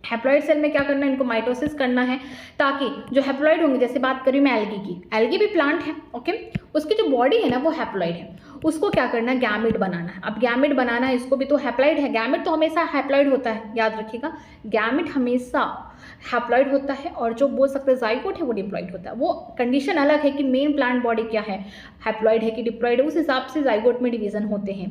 हैप्लॉइड सेल में क्या करना है, इनको माइटोसिस करना है, ताकि जो हैप्लॉइड होंगे, जैसे बात करी मैं एल्गी की, एल्गी भी प्लांट है, ओके, उसकी जो बॉडी है ना वो हैप्लॉइड है, उसको क्या करना है, गैमेट बनाना है। अब गैमेट बनाना है, इसको भी तो हैप्लॉइड है, गैमेट तो हमेशा हैप्लॉइड होता है, याद रखिएगा, गैमेट हमेशा हैप्लॉइड होता है, और जो बोल सकते हैं जाइगोट है वो डिप्लॉइड होता है। वो कंडीशन अलग है कि मेन प्लांट बॉडी क्या है, हैप्लॉइड है कि डिप्लॉइड है, उस हिसाब से जाइगोट में डिवीजन होते हैं,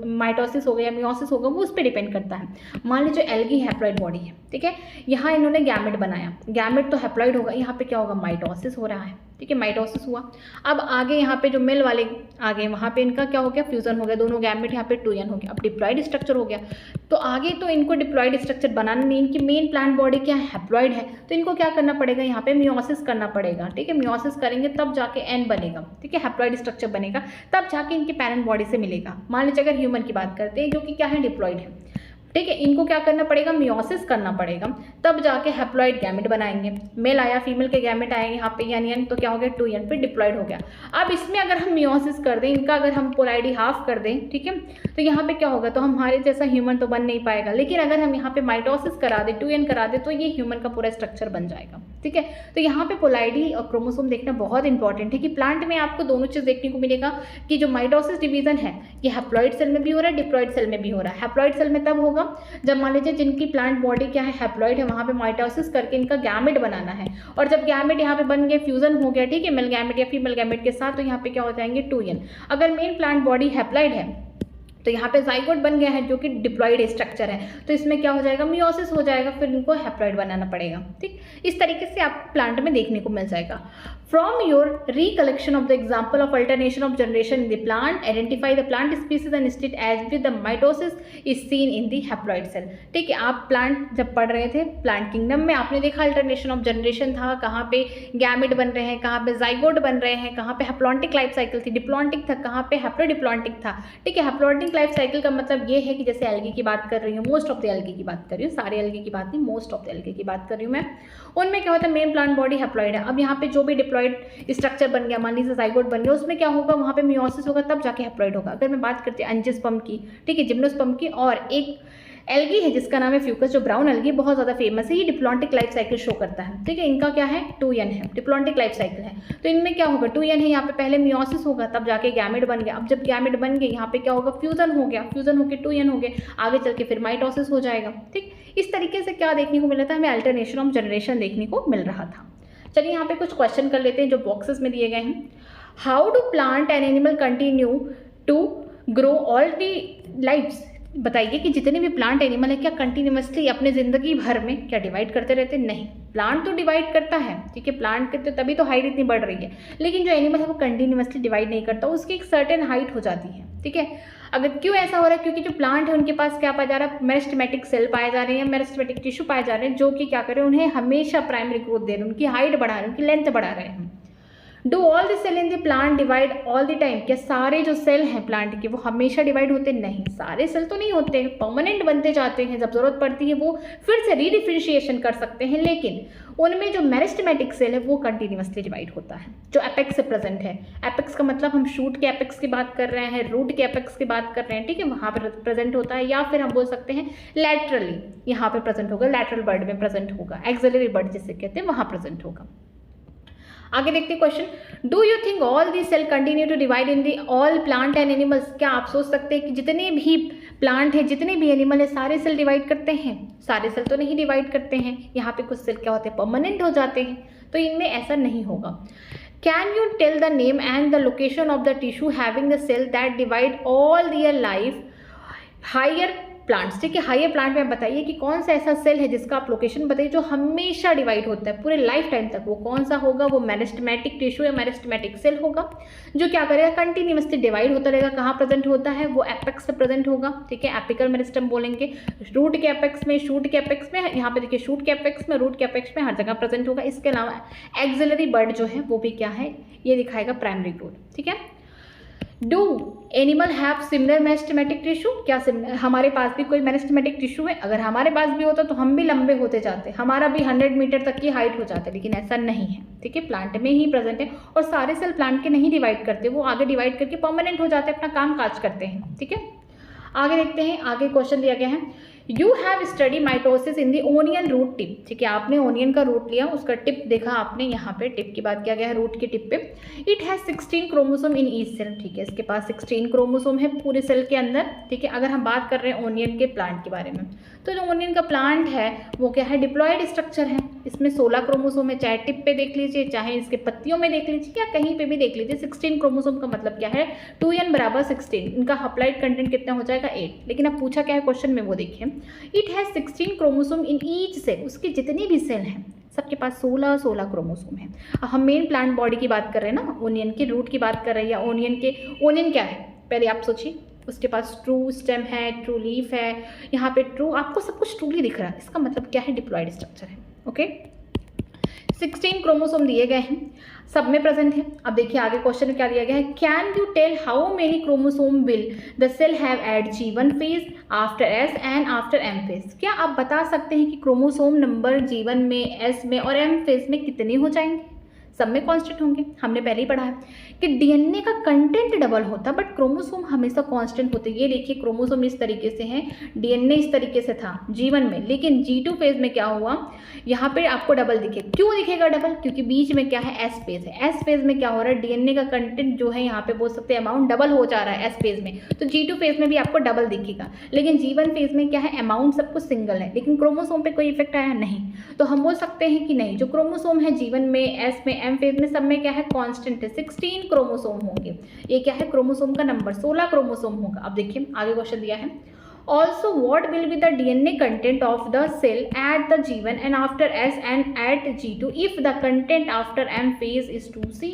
माइटोसिस होगा या मियोसिस होगा, वो उस पर डिपेंड करता है। मान लीजिए एल्गी हैप्लॉइड बॉडी है, ठीक है, यहाँ इन्होंने गैमेट बनाया, गैमेट तो हैप्लॉइड होगा, यहाँ पे क्या होगा, माइटोसिस हो रहा है, ठीक है, माइटोसिस हुआ। अब आगे यहाँ पे जो मेल वाले आ गए, वहाँ पे इनका क्या हो गया, फ्यूजन हो गया, दोनों गैमेट यहाँ पे 2n हो गया, अब डिप्लॉइड स्ट्रक्चर हो गया। तो आगे तो इनको डिप्लॉइड स्ट्रक्चर बनाना नहीं, इनकी मेन प्लांट बॉडी क्या है, हैप्लॉइड है, तो इनको क्या करना पड़ेगा, यहाँ पे मियोसिस करना पड़ेगा, ठीक है, मियोसिस करेंगे तब जाके n बनेगा, ठीक है, हैप्लॉइड स्ट्रक्चर बनेगा, तब जाके इनके पेरेंट बॉडी से मिलेगा। मान लीजिए अगर ह्यूमन की बात करते हैं, जो कि क्या है, डिप्लॉइड है, ठीक है, इनको क्या करना पड़ेगा, मियोसिस करना पड़ेगा, तब जाके हैप्लॉइड गैमेट बनाएंगे। मेल आया, फीमेल के गैमेट आएंगे, यहाँ पे n तो क्या हो गया, 2n, फिर डिप्लॉइड हो गया। अब इसमें अगर हम मियोसिस कर दें, इनका अगर हम पोलैरिटी हाफ कर दें, ठीक है, तो यहाँ पे क्या होगा, तो हमारे जैसा ह्यूमन तो बन नहीं पाएगा, लेकिन अगर हम यहाँ पे माइटोसिस करा दें, 2n करा दें, तो ये ह्यूमन का पूरा स्ट्रक्चर बन जाएगा, ठीक है। तो यहाँ पे पोलैरिटी और क्रोमोसोम देखना बहुत इंपॉर्टेंट है कि प्लांट में आपको दोनों चीज़ देखने को मिलेगा कि जो माइटोसिस डिवीजन है ये हैप्लॉइड सेल में भी हो रहा है, डिप्लॉइड सेल में भी हो रहा है। हैप्लॉइड सेल में तब होगा जब मान लीजिए जिनकी प्लांट बॉडी क्या है, हैप्लॉइड है, वहाँ पे माइटोसिस करके इनका गैमेट बनाना है, और जब गैमेट यहाँ पे बन गया, फ्यूजन हो गया, ठीक है, मेल गैमेट या फीमेल गैमेट के साथ, तो यहाँ पे क्या हो जाएंगे, 2n। अगर मेन प्लांट बॉडी हैप्लॉइड है तो यहाँ पे जाइगोट बन गया है, जो कि डिप्लॉइड स्ट्रक्चर है, तो इसमें क्या हो जाएगा, मियोसिस हो जाएगा, फिर इनको हैप्लॉइड बनाना पड़ेगा, ठीक। इस तरीके से आपको प्लांट में देखने को मिल जाएगा। From your recollection of the example of alternation of generation in the plant, identify the plant species and state as with the mitosis is seen in the haploid cell, ठीक है। आप प्लांट जब पढ़ रहे थे प्लांट किंगडम में, आपने देखा अल्टरनेशन ऑफ जनरेशन था, कहाँ पे गैमेट बन रहे हैं, कहाँ पे जाइगोट बन रहे हैं, कहाँ पे हैप्लॉन्टिक लाइफ साइकिल थी, डिप्लॉन्टिक था, कहाँ पे हैप्लोडिप्लॉन्टिक था, ठीक है। हैप्लॉन्टिक लाइफ साइकिल का मतलब ये है कि जैसे एल्गी की बात कर रही हूँ, मोस्ट ऑफ द एल्गी की बात कर रही हूँ, सारे एल्गी की बात नहीं, मोस्ट ऑफ द एल्गी की बात कर रही हूँ मैं, उनमें क्या होता है, मेन प्लांट बॉडी हैप्लॉइड है। अब यहाँ पे जो भी डिप्लॉइड स्ट्रक्चर बन गया, मान लीजिए जाइगोट बन गया, उसमें क्या होगा, वहाँ पे मियोसिस होगा, तब जाके हैप्लॉइड होगा। अगर मैं बात करती हूँ एंजियोस्पर्म की, ठीक है, जिम्नोस्पर्म की, और एक एल्गी है जिसका नाम है फ्यूकस, जो ब्राउन एल्गी बहुत ज़्यादा फेमस है, ये डिप्लॉन्टिक लाइफ साइकिल शो करता है, ठीक है। इनका क्या है, 2n है, डिप्लॉन्टिक लाइफ साइकिल है, तो इनमें क्या होगा, 2n है, यहाँ पे पहले मियोसिस होगा, तब जाके गैमेट बन गया। अब जब गैमेट बन गए, यहाँ पे क्या होगा, फ्यूजन हो गया, फ्यूजन होकर 2n हो गए, आगे चल के फिर माइटोसिस हो जाएगा, ठीक। इस तरीके से क्या देखने को मिला था, हमें अल्टरनेशन ऑफ जनरेशन देखने को मिल रहा था। चलिए यहाँ पे कुछ क्वेश्चन कर लेते हैं जो बॉक्सेस में दिए गए हैं। How do plant and animal continue to grow all the lives, बताइए कि जितने भी प्लांट एनिमल है क्या कंटिन्यूसली अपने ज़िंदगी भर में क्या डिवाइड करते रहते हैं? नहीं, प्लांट तो डिवाइड करता है, ठीक है, प्लांट के तभी तो हाइट इतनी बढ़ रही है, लेकिन जो एनिमल है वो कंटिन्यूसली डिवाइड नहीं करता, उसकी एक सर्टेन हाइट हो जाती है, ठीक है। अगर क्यों ऐसा हो रहा है, क्योंकि जो प्लांट है उनके पास क्या पाया जा रहा है, मेरिस्टेमेटिक सेल पाए जा रहे हैं, मेरिस्टेमेटिक टिश्यू पाए जा रहे हैं, जो कि क्या करें, उन्हें हमेशा प्राइमरी ग्रोथ दे रहे हैं, उनकी हाइट बढ़ा रहे हैं, उनकी लेंथ बढ़ा रहे हैं। Do all the cell in the plant divide all the time, क्या सारे जो सेल हैं प्लांट के वो हमेशा डिवाइड होते? नहीं, सारे सेल तो नहीं होते, परमानेंट बनते जाते हैं, जब जरूरत पड़ती है वो फिर से रीडिफरेंशिएशन कर सकते हैं, लेकिन उनमें जो मेरिस्टेमेटिक सेल है वो कंटिन्यूसली डिवाइड होता है, जो एपेक्स से प्रेजेंट है। एपेक्स का मतलब हम शूट के एपेक्स की बात कर रहे हैं, रूट के एपेक्स की बात कर रहे हैं, ठीक है, वहाँ पर प्रेजेंट होता है, या फिर हम बोल सकते हैं लैटरली यहाँ पे प्रेजेंट होगा, लैटरल बर्ड में प्रेजेंट होगा, एक्सिलरी बर्ड जिसे कहते हैं वहाँ प्रेजेंट होगा। आगे देखते हैं question, do you think all the cell continue to divide in the all plant and animals, क्या आप सोच सकते हैं कि जितने भी प्लांट है, जितने भी एनिमल है, सारे सेल डिवाइड करते हैं? सारे सेल तो नहीं डिवाइड करते हैं, यहाँ पे कुछ सेल क्या होते हैं, परमानेंट हो जाते हैं, तो इनमें ऐसा नहीं होगा। Can you tell the name and the location of the tissue having the cell that divide all their life? Higher plants, ठीक है, हायर प्लांट में आप बताइए कि कौन सा ऐसा सेल है जिसका आप लोकेशन बताइए जो हमेशा डिवाइड होता है पूरे लाइफ टाइम तक। वो कौन सा होगा? वो मेरिस्टेमेटिक टिश्यू या मेरिस्टेमेटिक सेल होगा जो क्या करेगा, कंटिन्यूसली डिवाइड होता रहेगा। कहाँ प्रेजेंट होता है? वो एपेक्स में प्रेजेंट होगा, ठीक है, एपिकल मेरिस्टम बोलेंगे। रूट के एपेक्स में, शूट के एपेक्स में, यहाँ पे देखिए शूट के एपेक्स में, रूट के एपेक्स में, हर जगह प्रेजेंट होगा। इसके अलावा एक्सिलरी बर्ड जो है वो भी क्या है, ये दिखाएगा प्राइमरी ग्रोथ, ठीक है। Do animal have similar meristematic tissue? क्या हमारे पास भी कोई मेरिस्टेमेटिक टिश्यू है? अगर हमारे पास भी होता तो हम भी लंबे होते जाते, हमारा भी 100 मीटर तक की हाइट हो जाता, लेकिन ऐसा नहीं है, ठीक है, प्लांट में ही प्रेजेंट है। और सारे सेल प्लांट के नहीं डिवाइड करते, वो आगे डिवाइड करके परमानेंट हो जाते हैं, अपना काम काज करते हैं, ठीक है। आगे देखते हैं, आगे क्वेश्चन दिया गया है, you have study mitosis in the onion root tip, ठीक है, आपने ओनियन का रूट लिया, उसका टिप देखा आपने, यहाँ पे टिप की बात किया गया है, रूट के टिप पे। It has 16 chromosome in each cell, ठीक है, इसके पास 16 क्रोमोसोम है पूरे सेल के अंदर, ठीक है। अगर हम बात कर रहे हैं ओनियन के प्लांट के बारे में, तो जो ओनियन का प्लांट है वो क्या है, डिप्लॉयड स्ट्रक्चर है। इसमें 16 क्रोमोसोम है, चाहे टिप पे देख लीजिए, चाहे इसके पत्तियों में देख लीजिए, या कहीं पे भी देख लीजिए। 16 क्रोमोसोम का मतलब क्या है, 2n बराबर 16, इनका हप्लाइड कंटेंट कितना हो जाएगा, 8। लेकिन अब पूछा क्या है क्वेश्चन में, वो देखिए, it has 16 chromosome in each cell, उसके जितने भी सेल हैं सबके पास 16 क्रोमोसोम है। हम मेन प्लांट बॉडी की बात कर रहे हैं ना, ओनियन के रूट की बात कर रहे हैं, या ओनियन क्या है, पहले आप सोचिए। उसके पास ट्रू स्टेम है, ट्रू लीफ है, यहाँ पे ट्रू, आपको सब कुछ ट्रूली दिख रहा है, इसका मतलब क्या है, डिप्लॉयड स्ट्रक्चर है, ओके। 16 क्रोमोसोम दिए गए हैं, सब में प्रेजेंट है। अब देखिए आगे क्वेश्चन में क्या दिया गया है, can you tell how many chromosome will the cell have at G1 phase, after S and after M phase? क्या आप बता सकते हैं कि क्रोमोसोम नंबर G1 में, S में और M फेज में कितने हो जाएंगे? सब में कांस्टेंट होंगे। हमने पहले ही पढ़ा है कि डीएनए का कंटेंट डबल होता, बट क्रोमोसोम हमेशा कांस्टेंट होते। ये देखिए क्रोमोसोम इस तरीके से है, डीएनए इस तरीके से था G1 में, लेकिन G2 फेज में क्या हुआ, यहाँ पे आपको डबल दिखे। क्यों दिखेगा डबल? क्योंकि बीच में क्या है, S फेज है। S फेज में क्या हो रहा है, डीएनए का कंटेंट जो है यहाँ पे बोल सकते हैं अमाउंट डबल हो जा रहा है S फेज में, तो G2 फेज में भी आपको डबल दिखेगा। लेकिन G1 फेज में क्या है, अमाउंट सब कुछ सिंगल है, लेकिन क्रोमोसोम पे कोई इफेक्ट आया नहीं। तो हम बोल सकते हैं कि नहीं, जो क्रोमोसोम है G1 में, S में, M फेज में, सब में क्या है, कांस्टेंट है, 16 क्रोमोसोम होंगे। ये क्या है, क्रोमोसोम का नंबर 16 क्रोमोसोम होगा। अब देखिए आगे क्वेश्चन दिया है, also what will be the DNA content of the cell at the G1 and after S and at G2 if the content after M phase is 2C?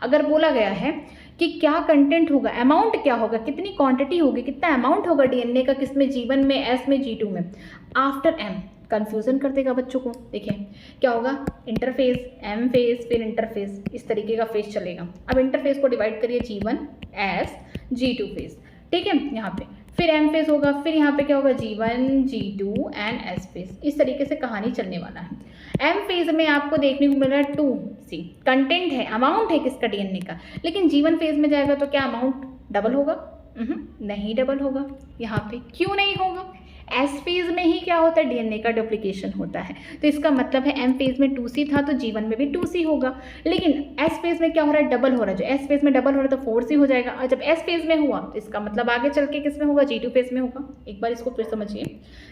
अगर बोला गया है कि क्या कंटेंट होगा, अमाउंट क्या होगा, कितनी क्वांटिटी होगी, कितना अमाउंट होगा डीएनए का, किसमें, G1 में, S में, G2 में, आफ्टर M, कंफ्यूजन कर देगा बच्चों को। देखिए क्या होगा, इंटरफेस, M फेज, फिर इंटरफेस, इस तरीके का फेज चलेगा। अब इंटरफेस को डिवाइड करिए G1, S, G2 फेज, ठीक है, यहाँ पे फिर M फेज होगा, फिर यहाँ पे क्या होगा, G1, G2 and S phase. इस तरीके से कहानी चलने वाला है। M फेज में आपको देखने को मिल रहा है 2C, कंटेंट है, अमाउंट है किसका, डीएनए का। लेकिन G1 फेज में जाएगा तो क्या अमाउंट डबल होगा? नहीं डबल होगा। यहाँ पे क्यों नहीं होगा, S फेज में ही क्या होता है, डीएनए का डुप्लीकेशन होता है। तो इसका मतलब है M फेज में 2C था तो G1 में भी 2C होगा। लेकिन S फेज में क्या हो रहा है, डबल हो रहा है। जो S फेज में डबल हो रहा है तो 4C हो जाएगा। और जब S फेज में हुआ तो इसका मतलब आगे चल के किस में होगा, G2 फेज में होगा। एक बार इसको फिर समझिए,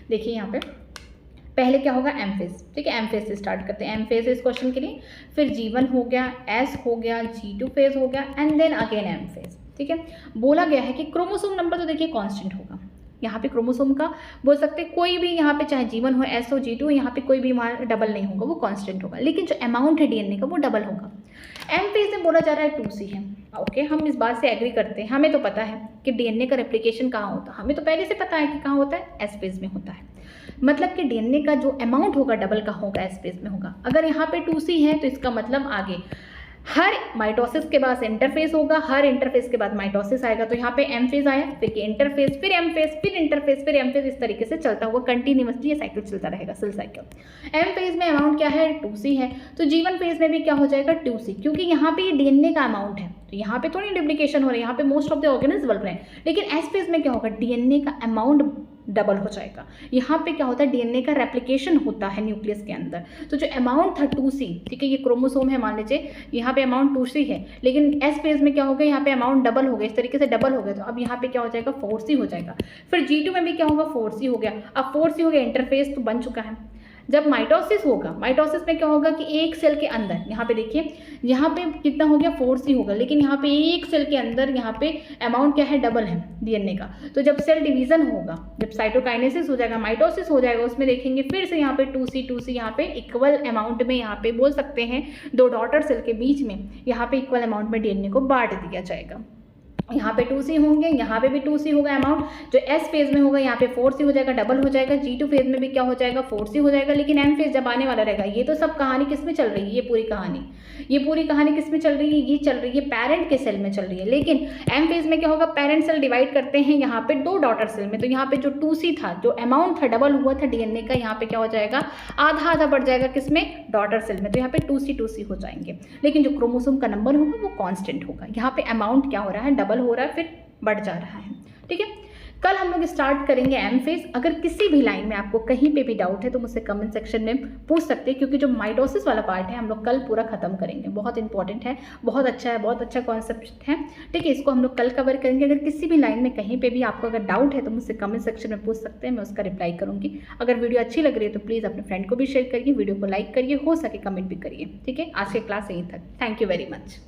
देखिए यहाँ पे पहले क्या होगा, M फेज, ठीक है, M फेज से स्टार्ट करते हैं। M फेज इस क्वेश्चन के लिए, फिर G1 हो गया, S हो गया, G2 फेज हो गया and then again M phase, ठीक है। बोला गया है कि क्रोमोसोम नंबर तो देखिए कांस्टेंट होगा। यहाँ पे क्रोमोसोम का बोल सकते हैं कोई भी, यहाँ पे चाहे G1 हो, S हो, G2 हो, यहाँ पे कोई भी वहाँ डबल नहीं होगा, वो कांस्टेंट होगा। लेकिन जो अमाउंट है डीएनए का वो डबल होगा। M फेज में बोला जा रहा है 2C है, ओके, हम इस बात से एग्री करते हैं। हमें तो पता है कि डीएनए का रेप्लिकेशन कहाँ होता है, हमें तो पहले से पता है कि कहाँ होता है, S फेज में होता है। मतलब कि डीएनए का जो अमाउंट होगा डबल का होगा, S फेज में होगा। अगर यहाँ पे 2C है तो इसका मतलब आगे हर माइटोसिस के बाद इंटरफेस होगा, हर इंटरफेस के बाद माइटोसिस आएगा। तो यहाँ पे M फेज आया, फिर इंटरफेस, फिर M फेज, फिर इंटरफेस, फिर M फेज, इस तरीके से चलता हुआ कंटिन्यूअसली ये साइकिल चलता रहेगा, सेल साइकिल। M फेज में अमाउंट क्या है, 2C है, तो G1 फेज में भी क्या हो जाएगा, 2C, क्योंकि यहाँ पे डीएनए का अमाउंट है, तो यहाँ पे थोड़ी डुप्लीकेशन हो रही है, यहाँ पे मोस्ट ऑफ द ऑर्गेनिज बन रहे हैं। लेकिन S फेज में क्या होगा, डीएनए का अमाउंट डबल हो जाएगा। यहाँ पे क्या होता है, डीएनए का रेप्लिकेशन होता है न्यूक्लियस के अंदर। तो जो अमाउंट था 2C, ठीक है, ये क्रोमोसोम है, मान लीजिए यहाँ पे अमाउंट 2C है, लेकिन S फेज में क्या हो गया, यहाँ पे अमाउंट डबल हो गया, इस तरीके से डबल हो गया। तो अब यहाँ पे क्या हो जाएगा, 4C हो जाएगा। फिर G2 में भी क्या होगा, 4C हो गया। अब 4C हो गया, इंटरफेस तो बन चुका है। जब माइटोसिस होगा, माइटोसिस में क्या होगा कि एक सेल के अंदर, यहाँ पे देखिए, यहाँ पे कितना हो गया 4C होगा, लेकिन यहाँ पे एक सेल के अंदर यहाँ पे अमाउंट क्या है, डबल है DNA का। तो जब सेल डिवीजन होगा, जब साइटोकाइनेसिस हो जाएगा, माइटोसिस हो जाएगा, उसमें देखेंगे फिर से यहाँ पे 2C यहाँ पे इक्वल अमाउंट में, यहाँ पे बोल सकते हैं दो डॉटर सेल के बीच में यहाँ पे इक्वल अमाउंट में DNA को बांट दिया जाएगा। यहाँ पे 2C होंगे, यहाँ पे भी 2C होगा अमाउंट, जो S फेज में होगा यहाँ पे 4C हो जाएगा, डबल हो जाएगा। G2 फेज में भी क्या हो जाएगा, 4C हो जाएगा, लेकिन M फेज जब आने वाला रहेगा, ये तो सब कहानी किस में चल रही है, ये पूरी कहानी किस में चल रही है, ये चल रही है पेरेंट के सेल में चल रही है। लेकिन M फेज में क्या होगा, पेरेंट सेल डिवाइड करते हैं यहाँ पे दो डॉटर सेल में, तो यहाँ पे जो 2C था, जो अमाउंट था डबल हुआ था DNA का, यहाँ पे क्या हो जाएगा, आधा आधा बढ़ जाएगा, किसमें, डॉटर सेल में, तो यहाँ पे 2C हो जाएंगे। लेकिन जो क्रोमोसोम का नंबर होगा वो कांस्टेंट होगा, यहाँ पे अमाउंट क्या हो रहा है, डबल हो रहा है, फिर बढ़ जा रहा है। ठीक है, कल हम लोग स्टार्ट करेंगे M फेज। अगर किसी भी लाइन में आपको कहीं पे भी डाउट है तो मुझसे कमेंट सेक्शन में पूछ सकते हैं, क्योंकि जो माइटोसिस वाला पार्ट है हम लोग कल पूरा खत्म करेंगे, बहुत इंपॉर्टेंट है, बहुत अच्छा है, बहुत अच्छा कॉन्सेप्ट है। ठीक है, इसको हम लोग कल कवर करेंगे। अगर किसी भी लाइन में कहीं पे भी आपको अगर डाउट है तो मुझसे कमेंट सेक्शन में पूछ सकते हैं, मैं उसका रिप्लाई करूँगी। अगर वीडियो अच्छी लग रही है तो प्लीज़ अपने फ्रेंड को भी शेयर करिए, वीडियो को लाइक करिए, हो सके कमेंट भी करिए। ठीक है, आज की क्लास यहीं तक। Thank you very much.